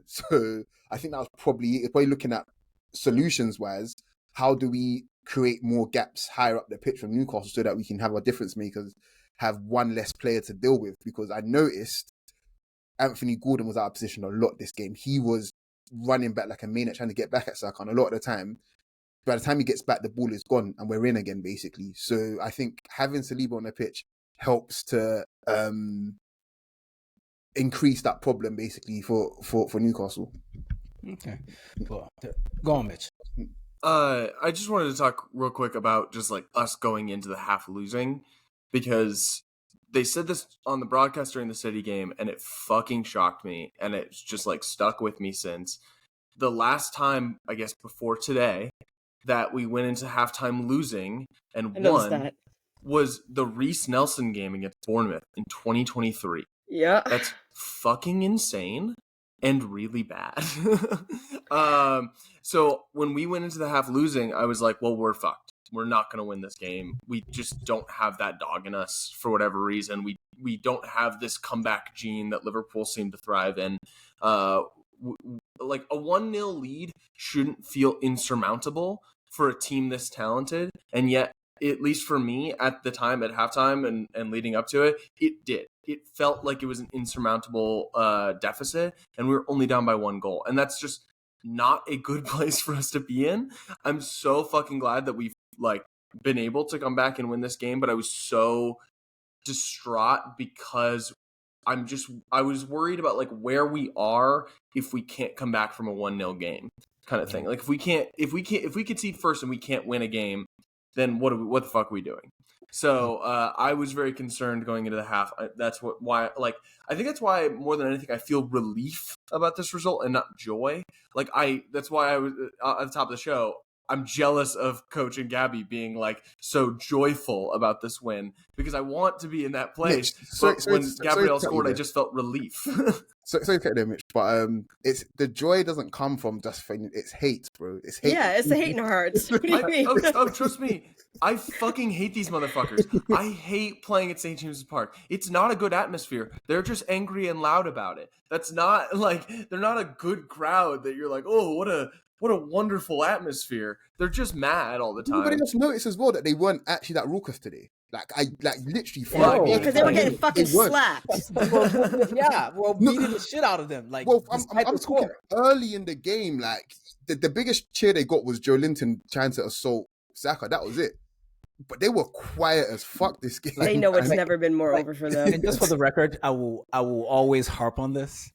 So I think that was probably looking at solutions wise. How do we create more gaps higher up the pitch from Newcastle so that we can have our difference makers have one less player to deal with? Because I noticed Anthony Gordon was out of position a lot this game. He was running back like a maniac, trying to get back at Saka. And a lot of the time, by the time he gets back, the ball is gone and we're in again, basically. So I think having Saliba on the pitch helps to increase that problem, basically, for Newcastle. Okay. Well, go on, Mitch. I just wanted to talk real quick about just like us going into the half losing, because they said this on the broadcast during the City game and it fucking shocked me, and it's just like stuck with me since. The last time, I guess before today, that we went into halftime losing and won was the Reece Nelson game against Bournemouth in 2023. Yeah. That's fucking insane and really bad. So when we went into the half losing, I was like, well, we're fucked. We're not going to win this game. We just don't have that dog in us for whatever reason. We don't have this comeback gene that Liverpool seemed to thrive in. Like a 1-0 lead shouldn't feel insurmountable for a team this talented. And yet, at least for me at the time, at halftime and leading up to it, it did. It felt like it was an insurmountable deficit, and we were only down by 1 goal. And that's just not a good place for us to be in. I'm so fucking glad that we've like been able to come back and win this game, but I was so distraught because I was worried about like where we are if we can't come back from a 1-0 game kind of thing. Like if we concede first and we can't win a game, then what the fuck are we doing? So I was very concerned going into the half. That's why I think that's why more than anything I feel relief about this result and not joy. That's why I was at the top of the show. I'm jealous of Coach and Gabby being like so joyful about this win because I want to be in that place. When Gabriel scored, I just felt relief. Sorry to cut there, Mitch, but it's the joy doesn't come from just it's hate, bro. It's hate. Yeah, it's the hate in our hearts. What do you mean? Trust me, I fucking hate these motherfuckers. I hate playing at St. James's Park. It's not a good atmosphere. They're just angry and loud about it. That's not like they're not a good crowd that you're like, oh, what a wonderful atmosphere. They're just mad all the time. But I just noticed as well that they weren't actually that raucous today. Literally, because they were getting fucking slapped. Beating the shit out of them. I'm talking early in the game. Like the biggest cheer they got was Joe Linton trying to assault Saka. That was it. But they were quiet as fuck this game. They know it's never been more over for them. And just for the record, I will always harp on this.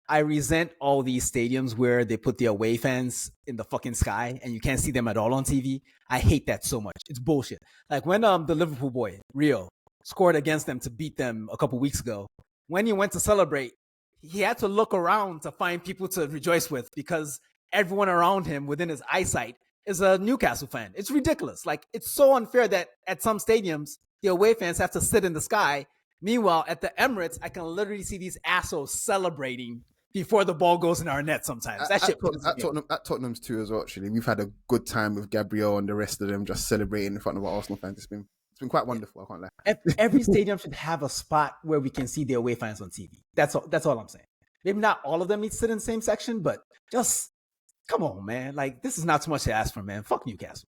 I resent all these stadiums where they put the away fans in the fucking sky and you can't see them at all on TV. I hate that so much. It's bullshit. Like when the Liverpool boy, Rio, scored against them to beat them a couple weeks ago, when he went to celebrate, he had to look around to find people to rejoice with because everyone around him within his eyesight is a Newcastle fan. It's ridiculous. Like it's so unfair that at some stadiums, the away fans have to sit in the sky. Meanwhile, at the Emirates, I can literally see these assholes celebrating before the ball goes in our net sometimes. That shit at Tottenham's too as well, actually. We've had a good time with Gabriel and the rest of them just celebrating in front of our Arsenal fans. It's been quite wonderful, I can't lie. Every stadium should have a spot where we can see the away fans on TV. That's all I'm saying. Maybe not all of them need to sit in the same section, but just come on, man. Like this is not too much to ask for, man. Fuck Newcastle.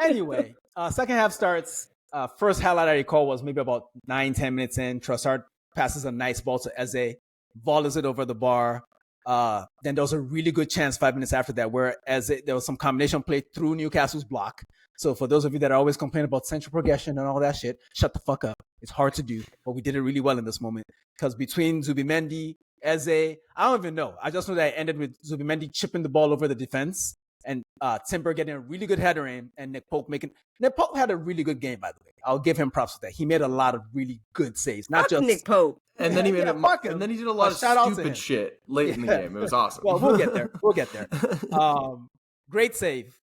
Anyway, second half starts. First highlight I recall was maybe about 9-10 minutes in. Trossard passes a nice ball to Eze. Volleys it over the bar. Then there was a really good chance 5 minutes after that where there was some combination play through Newcastle's block. So for those of you that always complain about central progression and all that shit, shut the fuck up. It's hard to do, but we did it really well in this moment. Because between Zubimendi, Eze, I don't even know. I just know that it ended with Zubimendi chipping the ball over the defense and Timber getting a really good header in and Nick Pope had a really good game, by the way. I'll give him props for that. He made a lot of really good saves. Not just Nick Pope. And then he did a lot of stupid shit late in the game. It was awesome. Well, we'll get there. Great save.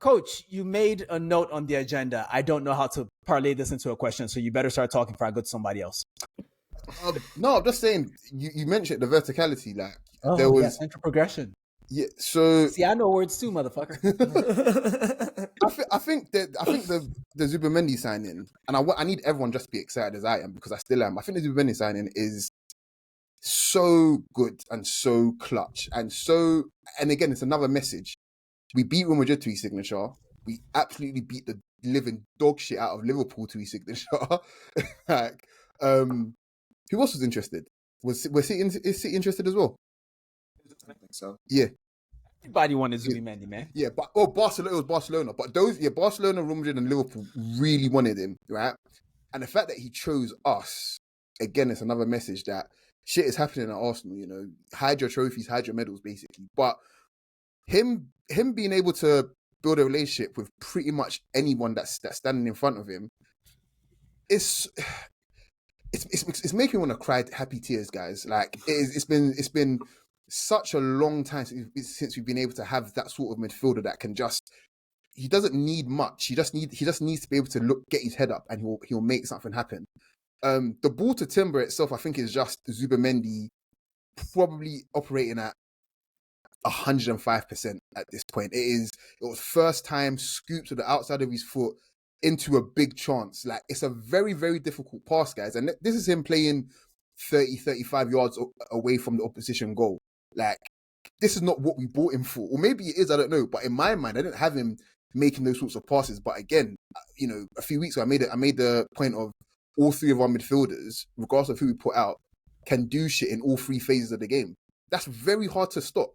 Coach, you made a note on the agenda. I don't know how to parlay this into a question, so you better start talking before I go to somebody else. No, I'm just saying, you mentioned the verticality. There was central progression. Yeah, so see, I know words too, motherfucker. I think the Zubimendi signing, and I need everyone just to be excited as I am because I still am. I think the Zubimendi signing is so good and so clutch and again, it's another message. We beat Real Madrid to his signature. We absolutely beat the living dog shit out of Liverpool to his signature. Who else was interested? Is City interested as well? I think so. Yeah. Everybody wanted Zubimendi, man. Yeah, but Barcelona, it was Barcelona. But Barcelona, Real Madrid, and Liverpool really wanted him, right? And the fact that he chose us, again, it's another message that shit is happening at Arsenal. You know, hide your trophies, hide your medals, basically. But him being able to build a relationship with pretty much anyone that's standing in front of him, it's making me want to cry happy tears, guys. Like it's been such a long time since we've been able to have that sort of midfielder that can just. He doesn't need much. He just needs to be able to get his head up, and he'll make something happen. The ball to timber itself, I think, is just Zubimendi probably operating at 105% at this point. It was first time scoop to the outside of his foot into a big chance. Like, it's a very, very difficult pass, guys. And this is him playing 30, 35 yards away from the opposition goal. Like, this is not what we bought him for. Or maybe it is, I don't know. But in my mind, I didn't have him making those sorts of passes. But again, you know, a few weeks ago, I made the point of all three of our midfielders, regardless of who we put out, can do shit in all three phases of the game. That's very hard to stop.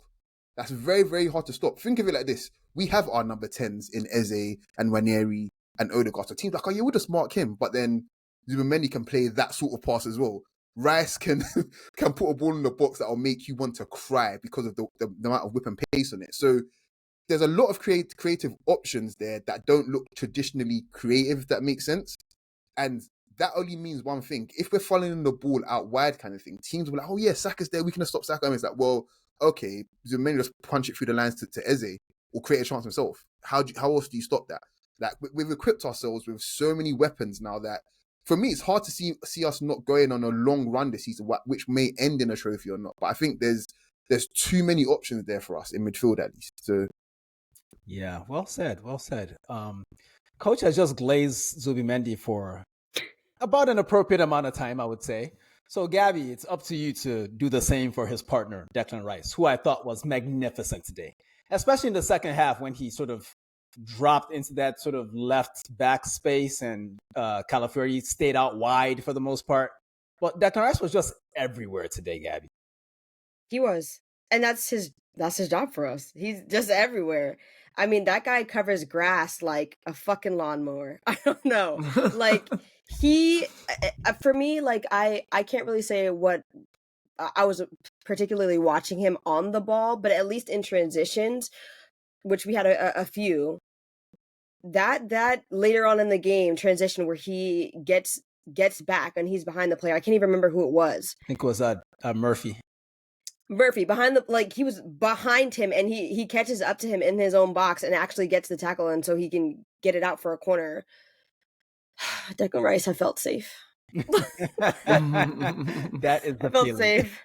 That's very, very hard to stop. Think of it like this. We have our number 10s in Eze and Ranieri and Odegaard. So teams like, oh yeah, we'll just mark him. But then Zubimendi can play that sort of pass as well. Rice can put a ball in the box that will make you want to cry because of the amount of whip and pace on it. So there's a lot of creative options there that don't look traditionally creative, if that makes sense. And that only means one thing. If we're following the ball out wide kind of thing, teams will be like, oh yeah, Saka's there, we can stop Saka. And it's like, well, okay, Zubimendi just punch it through the lines to Eze or create a chance himself. How else do you stop that? Like, we've equipped ourselves with so many weapons now that, for me, it's hard to see us not going on a long run this season, which may end in a trophy or not. But I think there's too many options there for us in midfield, at least. So, yeah, well said. Coach has just glazed Zubimendi for about an appropriate amount of time, I would say. So, Gabby, it's up to you to do the same for his partner, Declan Rice, who I thought was magnificent today, especially in the second half when he sort of dropped into that sort of left back space and Calafiori stayed out wide for the most part. But Declan Rice was just everywhere today, Gabby. He was. And that's his job for us. He's just everywhere. I mean, that guy covers grass like a fucking lawnmower. I don't know. Like, for me, like, I can't really say what I was particularly watching him on the ball, but at least in transitions, which we had a few, that later on in the game transition where he gets back and he's behind the player. I can't even remember who it was. I think it was Murphy. Murphy he was behind him and he catches up to him in his own box and actually gets the tackle, and so he can get it out for a corner. Declan Rice, I felt safe. That is the I felt feeling. safe.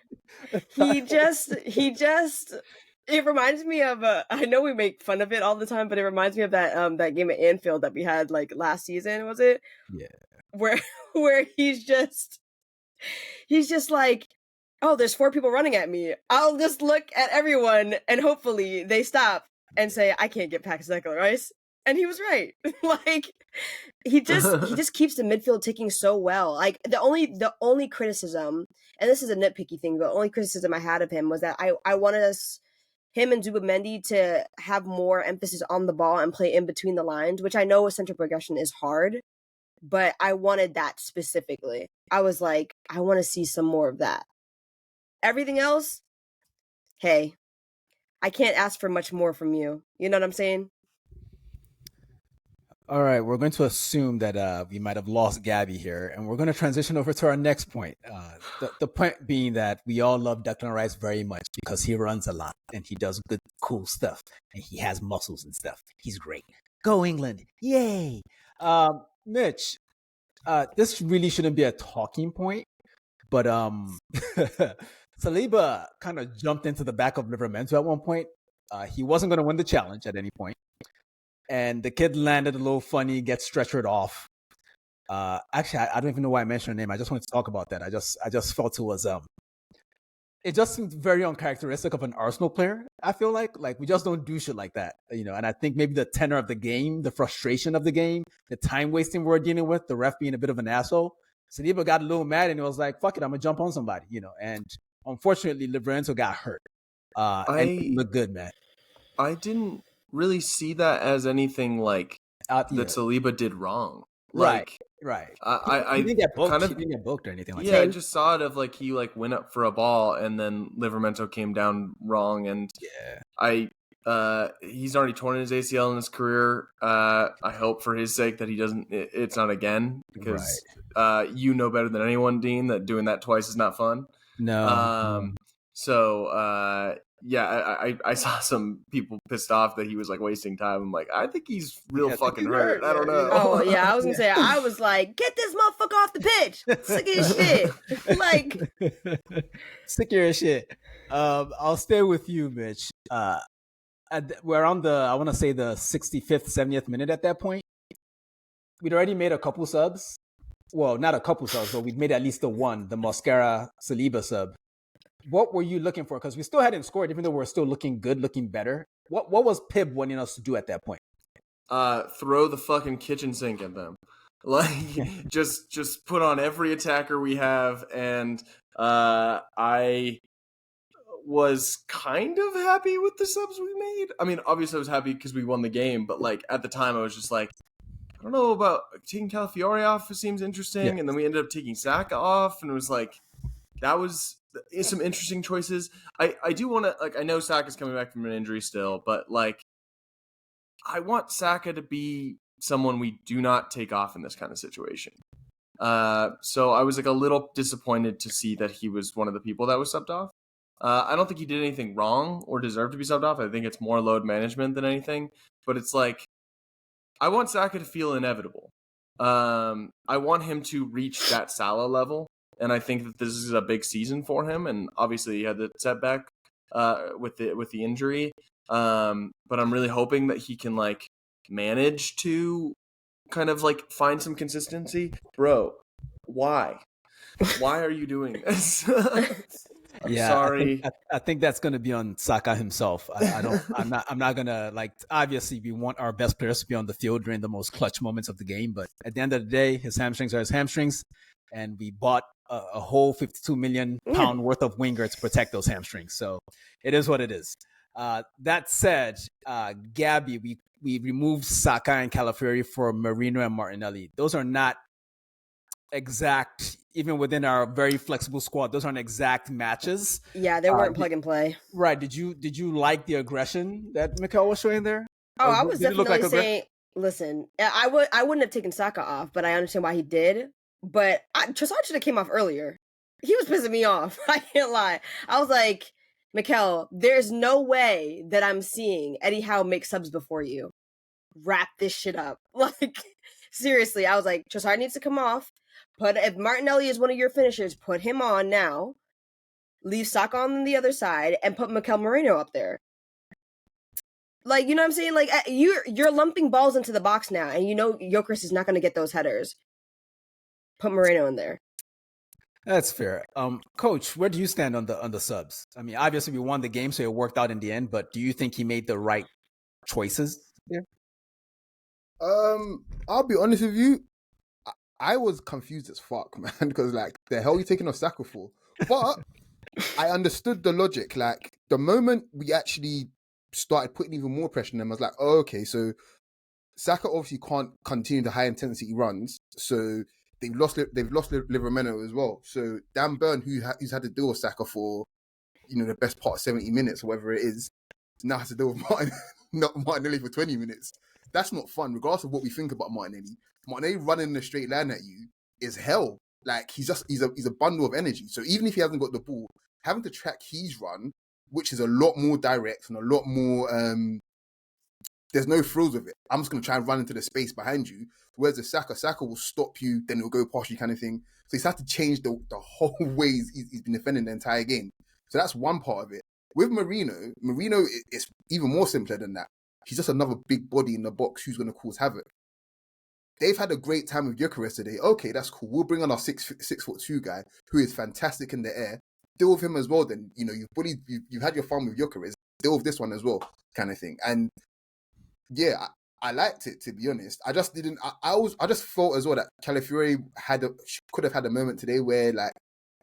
He just it reminds me of I know we make fun of it all the time, but it reminds me of that game at Anfield that we had like last season, was it? Yeah. Where he's just like, oh, there's 4 people running at me. I'll just look at everyone and hopefully they stop and say, I can't get past Declan Rice. And he was right. Like, he just keeps the midfield ticking so well. Like, the only criticism, and this is a nitpicky thing, but the only criticism I had of him was that I wanted him and Zubimendi to have more emphasis on the ball and play in between the lines, which I know with central progression is hard, but I wanted that specifically. I was like, I want to see some more of that. Everything else, hey, I can't ask for much more from you. You know what I'm saying? All right, we're going to assume that we might have lost Gabby here, and we're going to transition over to our next point. The point being that we all love Declan Rice very much because he runs a lot and he does good, cool stuff, and he has muscles and stuff. He's great. Go England! Yay! Mitch, this really shouldn't be a talking point, but Saliba kind of jumped into the back of Livramento at one point. He wasn't going to win the challenge at any point. And the kid landed a little funny, gets stretchered off. Actually, I don't even know why I mentioned her name. I just wanted to talk about that. I just felt it just seemed very uncharacteristic of an Arsenal player. I feel like we just don't do shit like that, you know. And I think maybe the tenor of the game, the frustration of the game, the time wasting we're dealing with, the ref being a bit of an asshole, Saliba got a little mad and he was like, fuck it, I'm going to jump on somebody, and unfortunately, Livramento got hurt. And he looked good, man. I didn't really see that as anything like that Yeah. Saliba did wrong. Right. I He didn't get booked. kind of, He didn't get booked or anything like yeah, that. I just saw it of like he like went up for a ball and then Livramento came down wrong, and he's already torn his ACL in his career. I hope for his sake that he doesn't. It's not again, because you know better than anyone, Dean, that doing that twice is not fun. No. So I saw some people pissed off that he was like wasting time. I'm like, I think he's real fucking hurt. I don't know. Oh yeah, I was gonna say, I was like, get this motherfucker off the pitch. Sick of his shit. Like, sick of his shit. I'll stay with you, Mitch. We're on I want to say the 65th, 70th minute at that point. We'd already made a couple subs. Well, not a couple subs, but we'd made at least the Mosquera Saliba sub. What were you looking for? Because we still hadn't scored, even though we're still looking good, looking better. What was Pib wanting us to do at that point? Throw the fucking kitchen sink at them. Like, just put on every attacker we have, and I was kind of happy with the subs we made. I mean, obviously I was happy because we won the game, but like at the time I was just like, I don't know about taking Calafiore off. It seems interesting. Yeah. And then we ended up taking Saka off, and it was like, that was some interesting choices. I do want to, like, I know Saka's coming back from an injury still, but like, I want Saka to be someone we do not take off in this kind of situation. So I was like a little disappointed to see that he was one of the people that was subbed off. I don't think he did anything wrong or deserved to be subbed off. I think it's more load management than anything, but it's like, I want Saka to feel inevitable. I want him to reach that Salah level, and I think that this is a big season for him. And obviously, he had the setback with the injury, but I'm really hoping that he can like manage to kind of like find some consistency. Bro, why are you doing this? I'm sorry. I think that's going to be on Saka himself. I'm not going to, like, obviously we want our best players to be on the field during the most clutch moments of the game. But at the end of the day, his hamstrings are his hamstrings. And we bought a whole £52 million worth of winger to protect those hamstrings. So it is what it is. That said, Gabby, we removed Saka and Calafiori for Marino and Martinelli. Those are not exact, even within our very flexible squad, those aren't exact matches. Yeah, they weren't plug and play. Right. Did you like the aggression that Mikel was showing there? Oh, I was definitely saying, listen, I wouldn't have taken Saka off, but I understand why he did. But Trossard should have came off earlier. He was pissing me off. I can't lie. I was like, Mikel, there's no way that I'm seeing Eddie Howe make subs before you. Wrap this shit up. Like, seriously, I was like, Trossard needs to come off. If Martinelli is one of your finishers, put him on now. Leave Saka on the other side and put Mikel Merino up there. Like, you know what I'm saying? Like, you're lumping balls into the box now, and you know Gyökeres is not going to get those headers. Put Moreno in there. That's fair. Coach, where do you stand on the subs? I mean, obviously we won the game, so it worked out in the end. But do you think he made the right choices there? I'll be honest with you. I was confused as fuck, man, because like, the hell are you taking off Saka for? But I understood the logic. Like, the moment we actually started putting even more pressure on them, I was like, oh, okay, so Saka obviously can't continue the high intensity runs, so they've lost Livramento as well. So Dan Burn, who's had to deal with Saka for, the best part of 70 minutes or whatever it is, now has to deal with Martinelli for 20 minutes. That's not fun, regardless of what we think about Martinelli. Martinelli running in a straight line at you is hell. Like, he's a bundle of energy. So even if he hasn't got the ball, having to track his run, which is a lot more direct and a lot more, there's no frills with it. I'm just going to try and run into the space behind you. Whereas the Saka will stop you, then it'll go past you kind of thing. So he's had to change the whole way he's been defending the entire game. So that's one part of it. With Marino is even more simpler than that. He's just another big body in the box who's going to cause havoc. They've had a great time with Gyökeres today. Okay, that's cool. We'll bring on our 6'2" guy who is fantastic in the air. Deal with him as well. Then you've had your fun with Gyökeres. Deal with this one as well, kind of thing. And yeah, I liked it, to be honest. I just didn't. I just felt as well that Calafiore could have had a moment today where like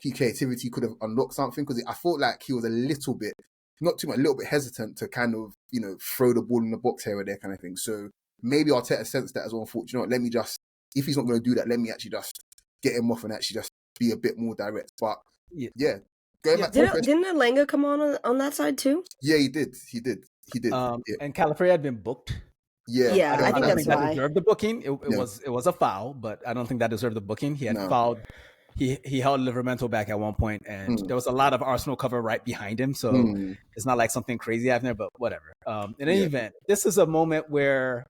his creativity could have unlocked something, because I felt like he was a little bit, not too much, a little bit hesitant to kind of, you know, throw the ball in the box here or there kind of thing. So maybe Arteta sensed that as well. Unfortunately, let me just, if he's not going to do that, let me actually just get him off and actually just be a bit more direct. But yeah. Going back to the question, Didn't Elanga come on that side too? yeah, he did. Yeah. And Calafari had been booked. Yeah, I think that's that why. deserved the booking. It was a foul, but I don't think that deserved the booking. He had fouled. He held Livramento back at one point, and there was a lot of Arsenal cover right behind him. So it's not like something crazy happened there, but whatever. In any event, this is a moment where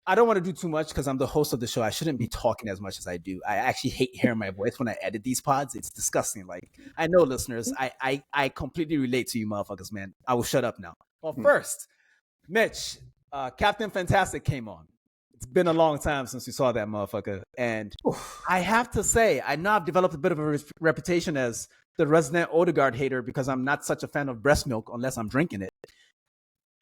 I don't want to do too much because I'm the host of the show. I shouldn't be talking as much as I do. I actually hate hearing my voice when I edit these pods. It's disgusting. Like, I know, listeners, I completely relate to you motherfuckers, man. I will shut up now. Well, first, Mitch, Captain Fantastic came on. It's been a long time since we saw that motherfucker. And I have to say, I know I've developed a bit of a reputation as the resident Odegaard hater because I'm not such a fan of breast milk unless I'm drinking it.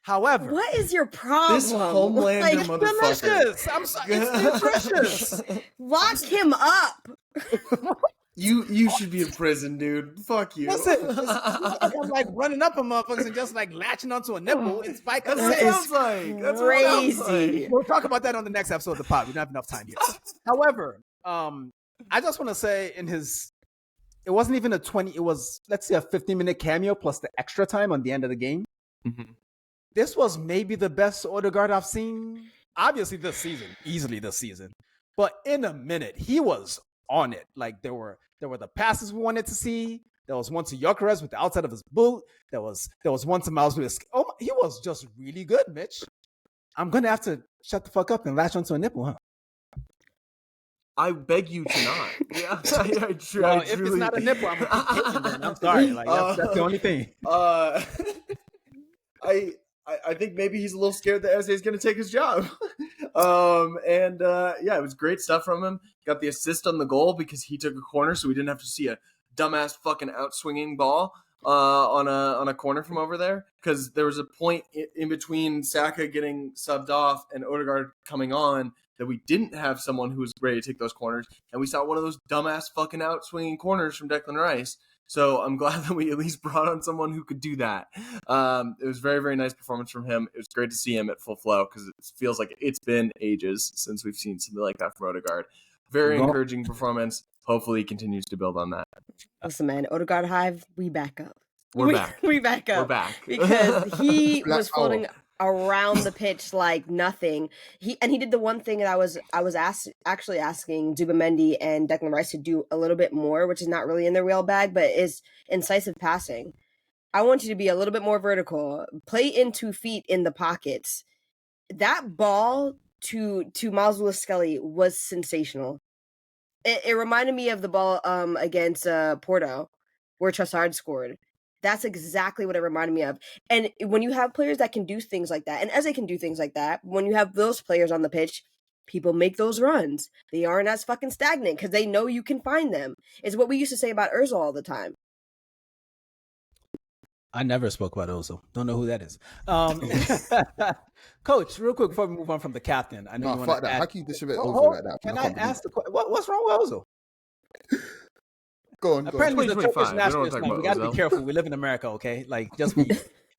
However, what is your problem? This Homelander motherfucker. I'm sorry, it's precious. Lock him up. You should be in prison, dude. Fuck you. Listen, I'm like running up on motherfuckers and just like latching onto a nipple. It's Spike. That's what it sounds like. That's what it sounds like. We'll talk about that on the next episode of the pod. We don't have enough time here. However, I just want to say it wasn't even a 20, it was, let's say, a 15-minute cameo plus the extra time on the end of the game. Mm-hmm. This was maybe the best Odegaard I've seen, obviously this season, easily this season. But in a minute, he was on it. Like there were the passes we wanted to see. There was one to Gyökeres with the outside of his boot. There was one to Miles Lewis. Oh, he was just really good, Mitch. I'm gonna have to shut the fuck up and latch onto a nipple, huh? I beg you to not. Yeah, I truly. Well, if it's not a nipple, I'm gonna keep hitting, then. I'm sorry. Like that's the only thing. I think maybe he's a little scared that Eze is going to take his job. Yeah, it was great stuff from him. Got the assist on the goal because he took a corner, so we didn't have to see a dumbass fucking out-swinging ball on a corner from over there. Because there was a point in between Saka getting subbed off and Odegaard coming on that we didn't have someone who was ready to take those corners, and we saw one of those dumbass fucking out-swinging corners from Declan Rice. So I'm glad that we at least brought on someone who could do that. It was very, very nice performance from him. It was great to see him at full flow because it feels like it's been ages since we've seen something like that from Odegaard. Very encouraging performance. Hopefully he continues to build on that. Listen, man, Odegaard Hive, we back up. We're back. We back up. We're back. Because he was floating around the pitch like nothing. He did the one thing that I was actually asking Zubimendi and Declan Rice to do a little bit more, which is not really in their real bag, but is incisive passing. I want you to be a little bit more vertical. Play in 2 feet in the pockets. That ball to Miles Lewis-Skelly was sensational. It reminded me of the ball against Porto, where Trossard scored. That's exactly what it reminded me of. And when you have players that can do things like that, and Eze can do things like that, when you have those players on the pitch, people make those runs. They aren't as fucking stagnant because they know you can find them. It's what we used to say about Ozil all the time. I never spoke about Ozil. Don't know who that is. Coach, real quick before we move on from the captain, I know you want to add... How can you disrespect Ozil like that? Can I ask what's wrong with Ozil? Go on. Apparently, he's a Turkish nationalist. We got to be careful. We live in America, okay? Like, just be.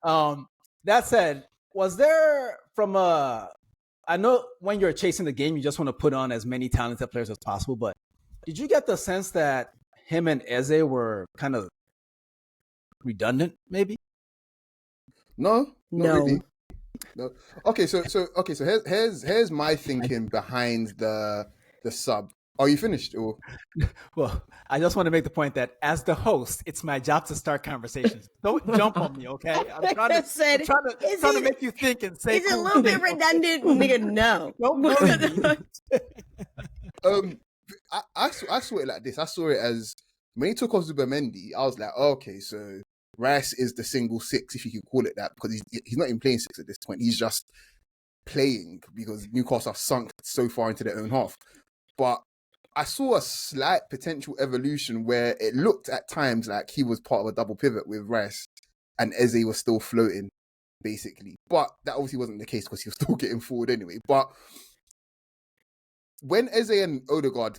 That said, was there I know when you're chasing the game, you just want to put on as many talented players as possible, but did you get the sense that him and Eze were kind of redundant, maybe? No, not really. No. Okay, so here's my thinking behind the sub. Are you finished? Or? Well, I just want to make the point that as the host, it's my job to start conversations. Don't jump on me, okay? I'm trying to make you think and say. Is it a little bit redundant? Nigga, no. I saw it like this. I saw it as when he took off Zubimendi, I was like, okay, so Rice is the single 6, if you could call it that, because he's not even playing 6 at this point. He's just playing because Newcastle have sunk so far into their own half. But I saw a slight potential evolution where it looked at times like he was part of a double pivot with Rice and Eze was still floating. basically. But that obviously wasn't the case because he was still getting forward anyway. But when Eze and Odegaard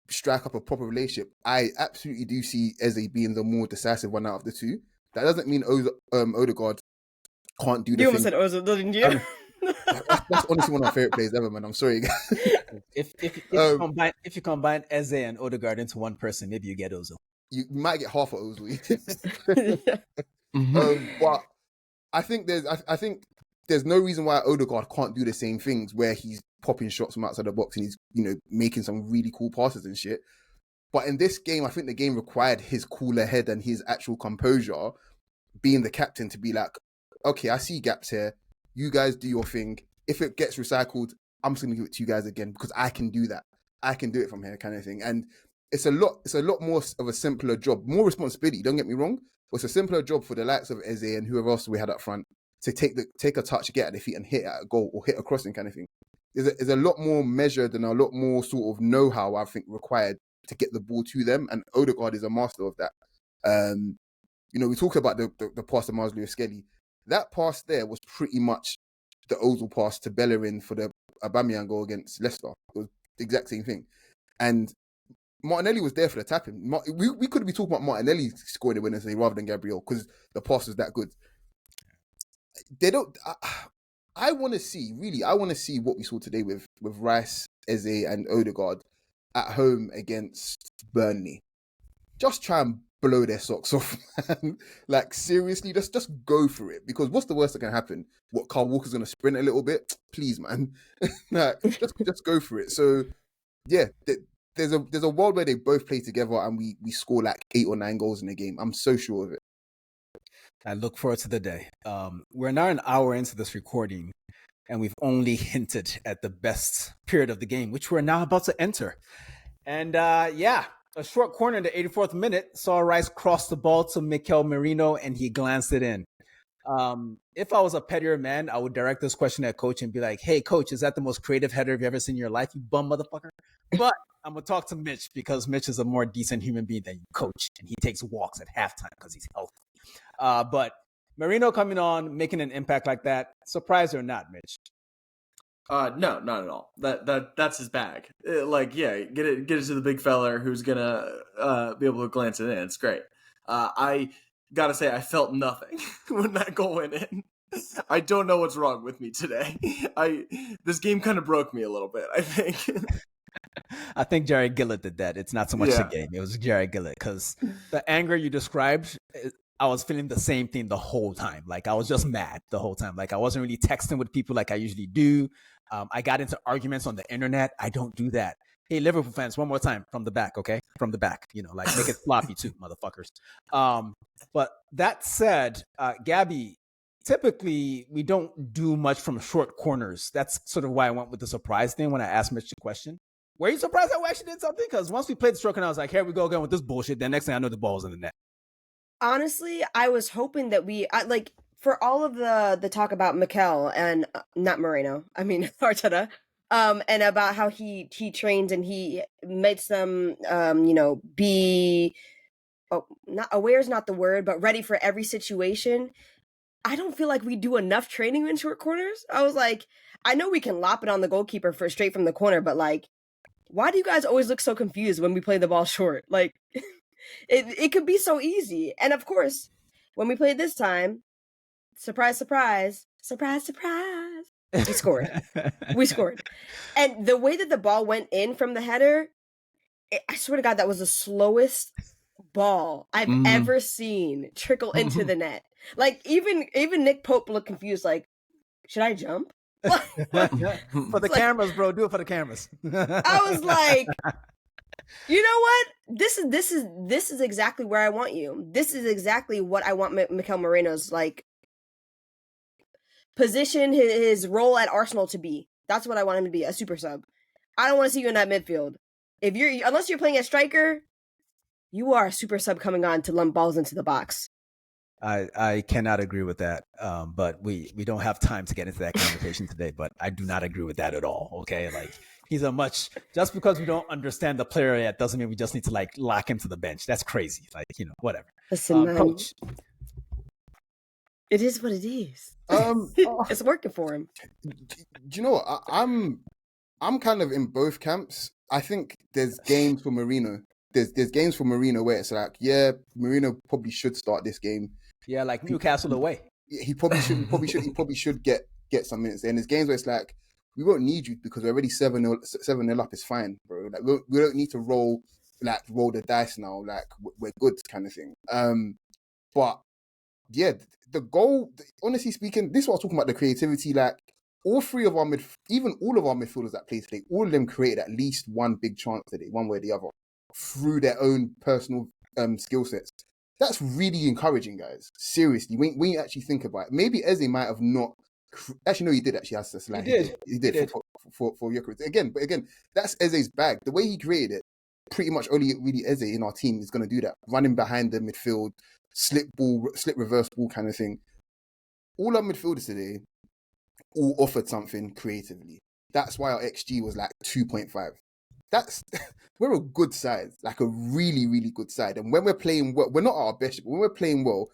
strike up a proper relationship, I absolutely do see Eze being the more decisive one out of the two. That doesn't mean Odegaard can't do the You almost thing. said Ozil, didn't you? That's honestly one of my favorite players ever, man. I'm sorry, guys. If you combine Eze and Odegaard into one person, maybe you get Ozil. You might get half of Ozil. Mhm. But I think there's no reason why Odegaard can't do the same things where he's popping shots from outside the box and he's, making some really cool passes and shit. But in this game, I think the game required his cooler head and his actual composure, being the captain, to be like, okay, I see gaps here. You guys do your thing. If it gets recycled, I'm just going to give it to you guys again because I can do that. I can do it from here, kind of thing. And it's a lot more of a simpler job, more responsibility. Don't get me wrong. But it's a simpler job for the likes of Eze and whoever else we had up front to take a touch, get at the feet and hit at a goal or hit a crossing, kind of thing. There's a lot more measured and a lot more sort of know-how, I think, required to get the ball to them. And Odegaard is a master of that. We talked about the pass to Miles Lewis-Skelly. That pass there was pretty much the Ozil pass to Bellerin for the Aubameyang goal against Leicester. It was the exact same thing. And Martinelli was there for the tapping. We could be talking about Martinelli scoring the winner rather than Gabriel because the pass was that good. They don't. I want to see what we saw today with Rice, Eze, and Odegaard at home against Burnley. Just try and blow their socks off, man. Like, seriously, just go for it. Because what's the worst that can happen? What, Carl Walker's going to sprint a little bit? Please, man. Like, just go for it. So, yeah, there's a world where they both play together and we score like 8 or 9 goals in a game. I'm so sure of it. I look forward to the day. We're now an hour into this recording, and we've only hinted at the best period of the game, which we're now about to enter. And a short corner in the 84th minute saw Rice cross the ball to Mikel Merino, and he glanced it in. If I was a pettier man, I would direct this question at coach and be like, hey, coach, is that the most creative header you've ever seen in your life, you bum motherfucker? But I'm going to talk to Mitch because Mitch is a more decent human being than you, coach, and he takes walks at halftime because he's healthy. But Merino coming on, making an impact like that, surprised or not, Mitch? No, not at all. That's his bag. Get it to the big fella who's gonna be able to glance it in. It's great. I gotta say, I felt nothing when that goal went in. I don't know what's wrong with me today. This game kind of broke me a little bit, I think. I think Jarred Gillett did that. It's not so much the game. It was Jarred Gillett because the anger you described, I was feeling the same thing the whole time. Like, I was just mad the whole time. Like, I wasn't really texting with people like I usually do. I got into arguments on the internet. I don't do that. Hey, Liverpool fans, one more time from the back, okay? From the back, make it sloppy too, motherfuckers. But that said, Gabby, typically we don't do much from short corners. That's sort of why I went with the surprise thing when I asked Mitch the question. Were you surprised that we actually did something? Because once we played the short corner, I was like, here we go again with this bullshit. Then next thing I know, the ball was in the net. Honestly, I was hoping that for all of the talk about Mikel and not Moreno, I mean Arteta, and about how he trains and he makes them, be not aware is not the word, but ready for every situation. I don't feel like we do enough training in short corners. I was like, I know we can lop it on the goalkeeper for straight from the corner, but like, why do you guys always look so confused when we play the ball short? Like, it could be so easy. And of course, when we played this time, surprise, surprise, surprise, surprise, we scored. And the way that the ball went in from the header, I swear to God, that was the slowest ball I've ever seen trickle into the net. Like, even Nick Pope looked confused, like, should I jump? For the cameras, bro. Do it for the cameras. I was like, you know what? This is exactly where I want you. This is exactly what I want Mikel Moreno's position, his role at Arsenal to be. That's what I want him to be, a super sub. I don't want to see you in that midfield. Unless you're playing a striker, you are a super sub coming on to lump balls into the box. I cannot agree with that. But we don't have time to get into that conversation today, but I do not agree with that at all. Okay. Like, he's just because we don't understand the player yet doesn't mean we just need to lock him to the bench. That's crazy. Whatever. Listen, man. Coach. It is what it is. Oh, It's working for him. do you know what? I'm kind of in both camps. I think there's games for Marino. There's games for Marino where it's like, yeah, Marino probably should start this game. Yeah, like Newcastle away. He probably should. He probably should get some minutes. And there's games where it's like, we won't need you because we're already 7-0 up. It's fine, bro. Like we don't need to roll the dice now. Like we're good, kind of thing. But yeah, the goal. Honestly speaking, this is what I was talking about. The creativity. Like all three of our even all of our midfielders that played today, all of them created at least one big chance today, one way or the other, through their own personal skill sets. That's really encouraging, guys. Seriously, when you actually think about it, maybe Eze might have not. Actually, no, he did. Actually, that's like, he did for Jokovic again. But again, that's Eze's bag. The way he created it, pretty much only really Eze in our team is going to do that. Running behind the midfield, slip reverse ball kind of thing. All our midfielders today all offered something creatively. That's why our XG was like 2.5. We're a good side, like a really, really good side. And when we're playing well, we're not at our best, but when we're playing well,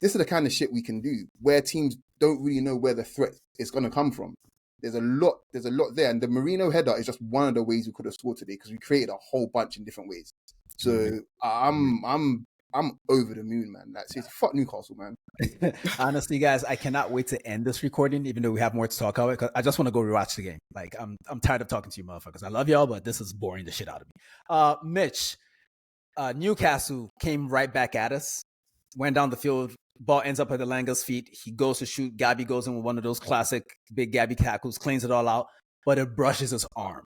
this is the kind of shit we can do where teams don't really know where the threat is going to come from. There's a lot there. And the Marino header is just one of the ways we could have scored today because we created a whole bunch in different ways. So I'm over the moon, man. That's it. Fuck Newcastle, man. Honestly, guys, I cannot wait to end this recording, even though we have more to talk about. Because I just want to go rewatch the game. Like I'm tired of talking to you, motherfuckers. I love y'all, but this is boring the shit out of me. Mitch, Newcastle came right back at us. Went down the field. Ball ends up at Elanga's feet. He goes to shoot. Gabby goes in with one of those classic big Gabby tackles, cleans it all out, but it brushes his arm.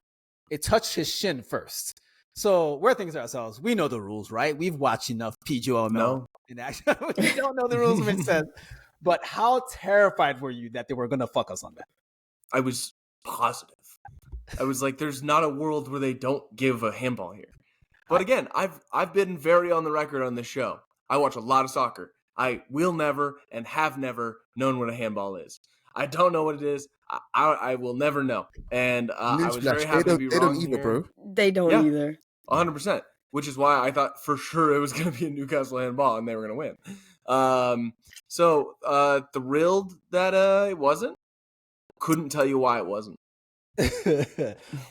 It touched his shin first. So we're thinking to ourselves, we know the rules, right? We've watched enough PGMOL in action. We don't know the rules, makes sense. But how terrified were you that they were going to fuck us on that? I was positive. I was like, there's not a world where they don't give a handball here. But again, I've been very on the record on this show. I watch a lot of soccer. I will never and have never known what a handball is. I don't know what it is. I will never know. And I was very happy to be wrong. They don't either, bro. They don't either. 100%. Which is why I thought for sure it was going to be a Newcastle handball and they were going to win. So thrilled that it wasn't. Couldn't tell you why it wasn't.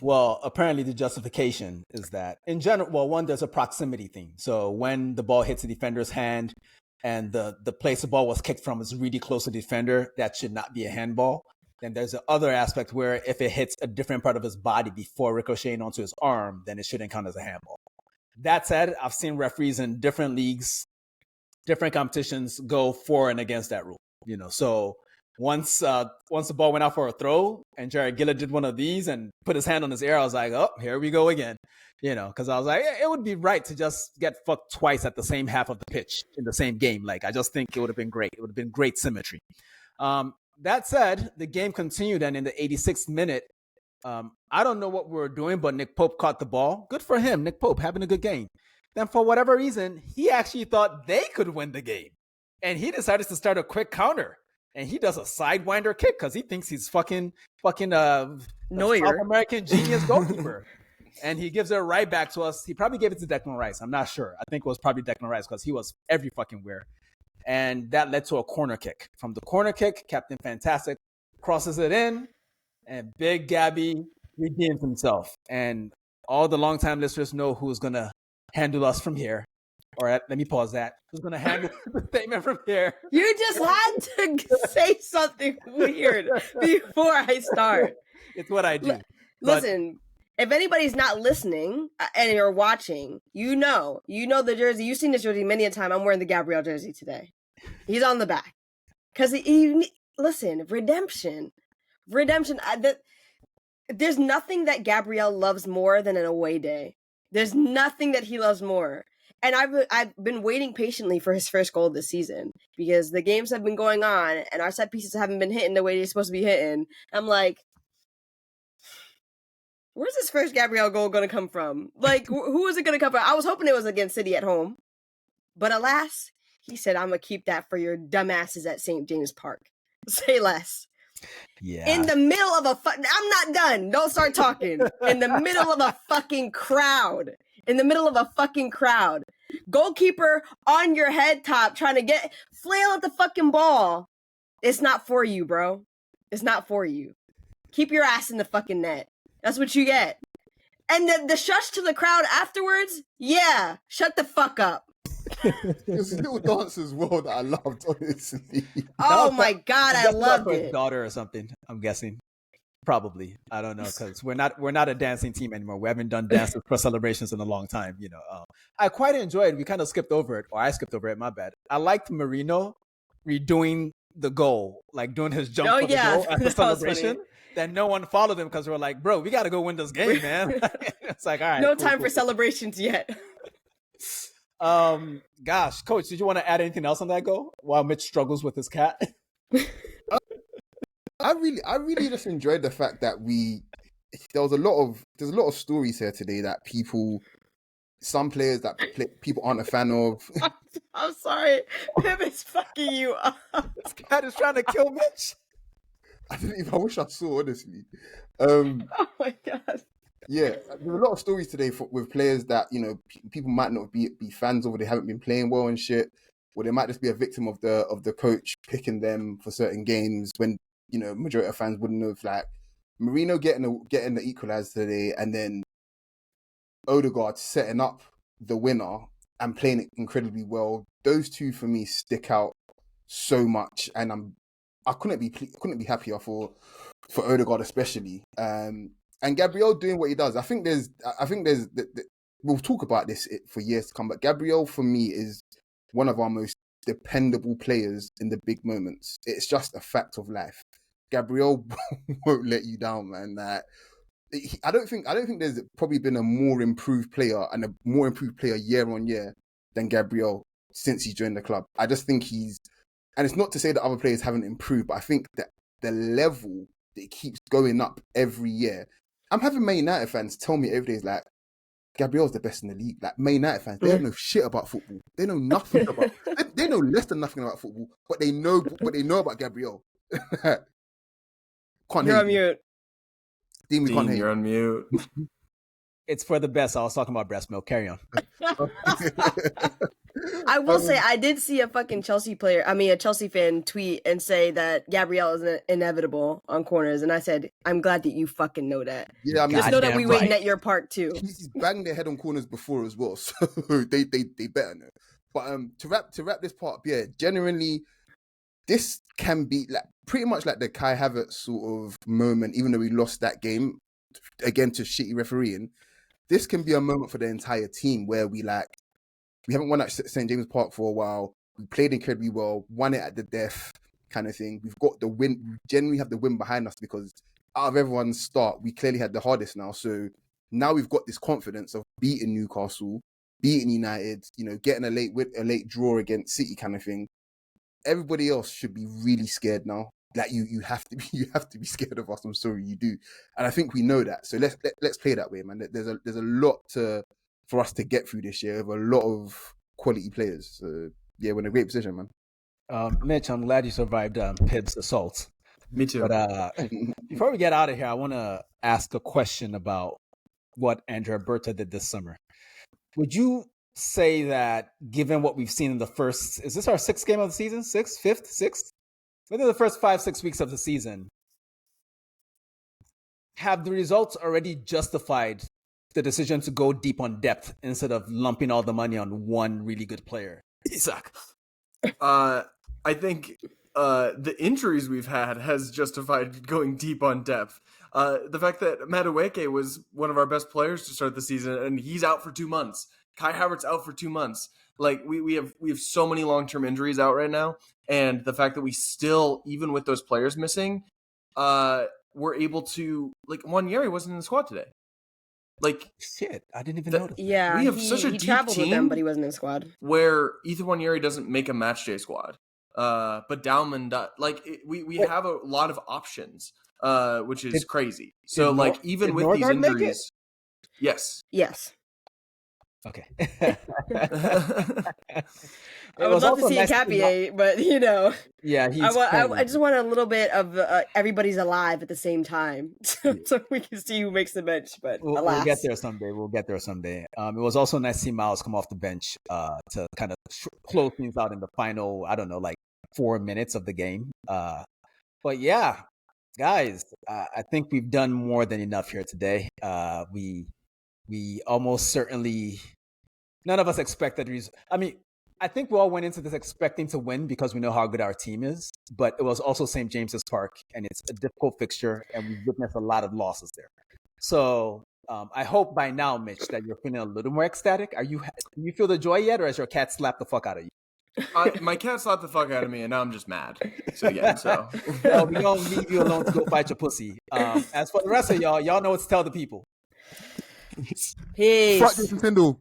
Well, apparently the justification is that in general, well, one, there's a proximity thing. So when the ball hits the defender's hand and the place the ball was kicked from is really close to the defender, that should not be a handball. Then there's the other aspect where if it hits a different part of his body before ricocheting onto his arm, then it shouldn't count as a handball. That said, I've seen referees in different leagues, different competitions go for and against that rule. You know, so once the ball went out for a throw and Jarred Gillett did one of these and put his hand on his ear, I was like, oh, here we go again. You know, because I was like, it would be right to just get fucked twice at the same half of the pitch in the same game. Like, I just think it would have been great. It would have been great symmetry. That said, the game continued, and in the 86th minute, I don't know what we were doing, but Nick Pope caught the ball. Good for him, Nick Pope, having a good game. Then for whatever reason, he actually thought they could win the game. And he decided to start a quick counter. And he does a sidewinder kick because he thinks he's fucking South American genius goalkeeper. And he gives it right back to us. He probably gave it to Declan Rice. I'm not sure. I think it was probably Declan Rice because he was every fucking where. And that led to a corner kick. From the corner kick, Captain Fantastic crosses it in, and Big Gabby redeems himself. And all the longtime listeners know who's going to handle us from here. Or let me pause that. Who's going to handle the statement from here? You just had to say something weird before I start. It's what I do. Listen, if anybody's not listening and you're watching, you know the jersey. You've seen this jersey many a time. I'm wearing the Gabriel jersey today. He's on the back. Because listen, redemption. There's nothing that Gabriel loves more than an away day. There's nothing that he loves more. And I've been waiting patiently for his first goal this season because the games have been going on and our set pieces haven't been hitting the way they're supposed to be hitting. I'm like, where's this first Gabriel goal going to come from? Like, who is it going to come from? I was hoping it was against City at home. But alas, he said, I'm going to keep that for your dumbasses at St. James Park. Say less. Yeah. In the middle of I'm not done. Don't start talking. In the middle of a fucking crowd. Goalkeeper on your head top trying to flail at the fucking ball. It's not for you, bro. It's not for you. Keep your ass in the fucking net. That's what you get. And the shush to the crowd afterwards, yeah, shut the fuck up. There's a little dance as well that I loved, honestly. Oh my God, I loved for his it. daughter or something, I'm guessing. Probably. I don't know, because we're not a dancing team anymore. We haven't done dances for celebrations in a long time, you know. I quite enjoyed, we kind of skipped over it, or I skipped over it, my bad. I liked Marino redoing the goal, like doing his jump for the goal at the celebration. Then no one followed him because we're like, bro, we got to go win this game, man. It's like, all right. No time for celebrations yet. Gosh, Coach, did you want to add anything else on that goal while Mitch struggles with his cat? I really just enjoyed the fact that there's a lot of stories here today that some players that people aren't a fan of. I'm sorry. Pip is fucking you up. This cat is trying to kill Mitch. I wish I saw, honestly. Oh my God. Yeah, there's a lot of stories today with players that, you know, people might not be fans of, or they haven't been playing well and shit, or they might just be a victim of the coach picking them for certain games when, you know, majority of fans wouldn't have. Like Marino getting the equalizer today, and then Odegaard setting up the winner and playing it incredibly well. Those two for me stick out so much, and I couldn't be happier for Odegaard especially. And Gabriel doing what he does. I think there's we'll talk about this for years to come, but Gabriel for me is one of our most dependable players in the big moments. It's just a fact of life. Gabriel won't let you down, man. I don't think there's probably been a more improved player year on year than Gabriel since he joined the club. I just think and it's not to say that other players haven't improved, but I think that the level that it keeps going up every year. I'm having Man United fans tell me every day, like, Gabriel's the best in the league. Like, Man United fans, they don't know shit about football. They know nothing about they know less than nothing about football, but they know about Gabriel. Can't You're on mute. Dean, you're on mute. It's for the best. I was talking about breast milk. Carry on. I will say I did see a Chelsea fan tweet and say that Gabriel is inevitable on corners, and I said, I'm glad that you fucking know that. Yeah, I mean, just know that we waiting at your park too. He's banged their head on corners before as well, so they better know. But to wrap this part up, yeah, genuinely, this can be like pretty much like the Kai Havertz sort of moment, even though we lost that game again to shitty refereeing. This can be a moment for the entire team where we haven't won at St. James Park for a while. We played incredibly well, won it at the death kind of thing. We've got the win. We generally have the win behind us because out of everyone's start, we clearly had the hardest now. So now we've got this confidence of beating Newcastle, beating United, you know, getting a late draw against City kind of thing. Everybody else should be really scared now. Like you have to be scared of us. I'm sorry, you do, and I think we know that. So let's play that way, man. There's a lot for us to get through this year with a lot of quality players. So yeah, we're in a great position, man. Mitch, I'm glad you survived Pibb's assault. Me too. But before we get out of here, I want to ask a question about what Andrea Berta did this summer. Would you say that, given what we've seen in the first, is this our sixth game of the season? Sixth? Within the first 5-6 weeks of the season, have the results already justified the decision to go deep on depth instead of lumping all the money on one really good player? Isaac. I think the injuries we've had has justified going deep on depth. The fact that Madueke was one of our best players to start the season, and he's out for 2 months. Kai Havertz out for 2 months. Like we have so many long-term injuries out right now, and the fact that we still, even with those players missing, we're able to, like, Nwaneri wasn't in the squad today. Like, shit, I didn't even notice. Yeah, we have such a he deep traveled team with them, but he wasn't in the squad. Where Ethan Nwaneri doesn't make a matchday squad, but Dauman does. Like we have a lot of options, which is crazy. So like even with these injuries, yes. Okay. I would love to see Capie, but you know, yeah, I just want a little bit of everybody's alive at the same time, so we can see who makes the bench. But we'll get there someday. It was also nice to see Miles come off the bench to kind of close things out in the final, I don't know, like 4 minutes of the game. But yeah, guys, I think we've done more than enough here today. We almost certainly, none of us expected. I mean, I think we all went into this expecting to win because we know how good our team is. But it was also St. James's Park, and it's a difficult fixture, and we've witnessed a lot of losses there. So I hope by now, Mitch, that you're feeling a little more ecstatic. Do you feel the joy yet, or has your cat slapped the fuck out of you? My cat slapped the fuck out of me, and now I'm just mad. So yeah, Well, we're gonna leave you alone to go fight your pussy. As for the rest of y'all know what to tell the people. Peace. Fuck Jason Tindall.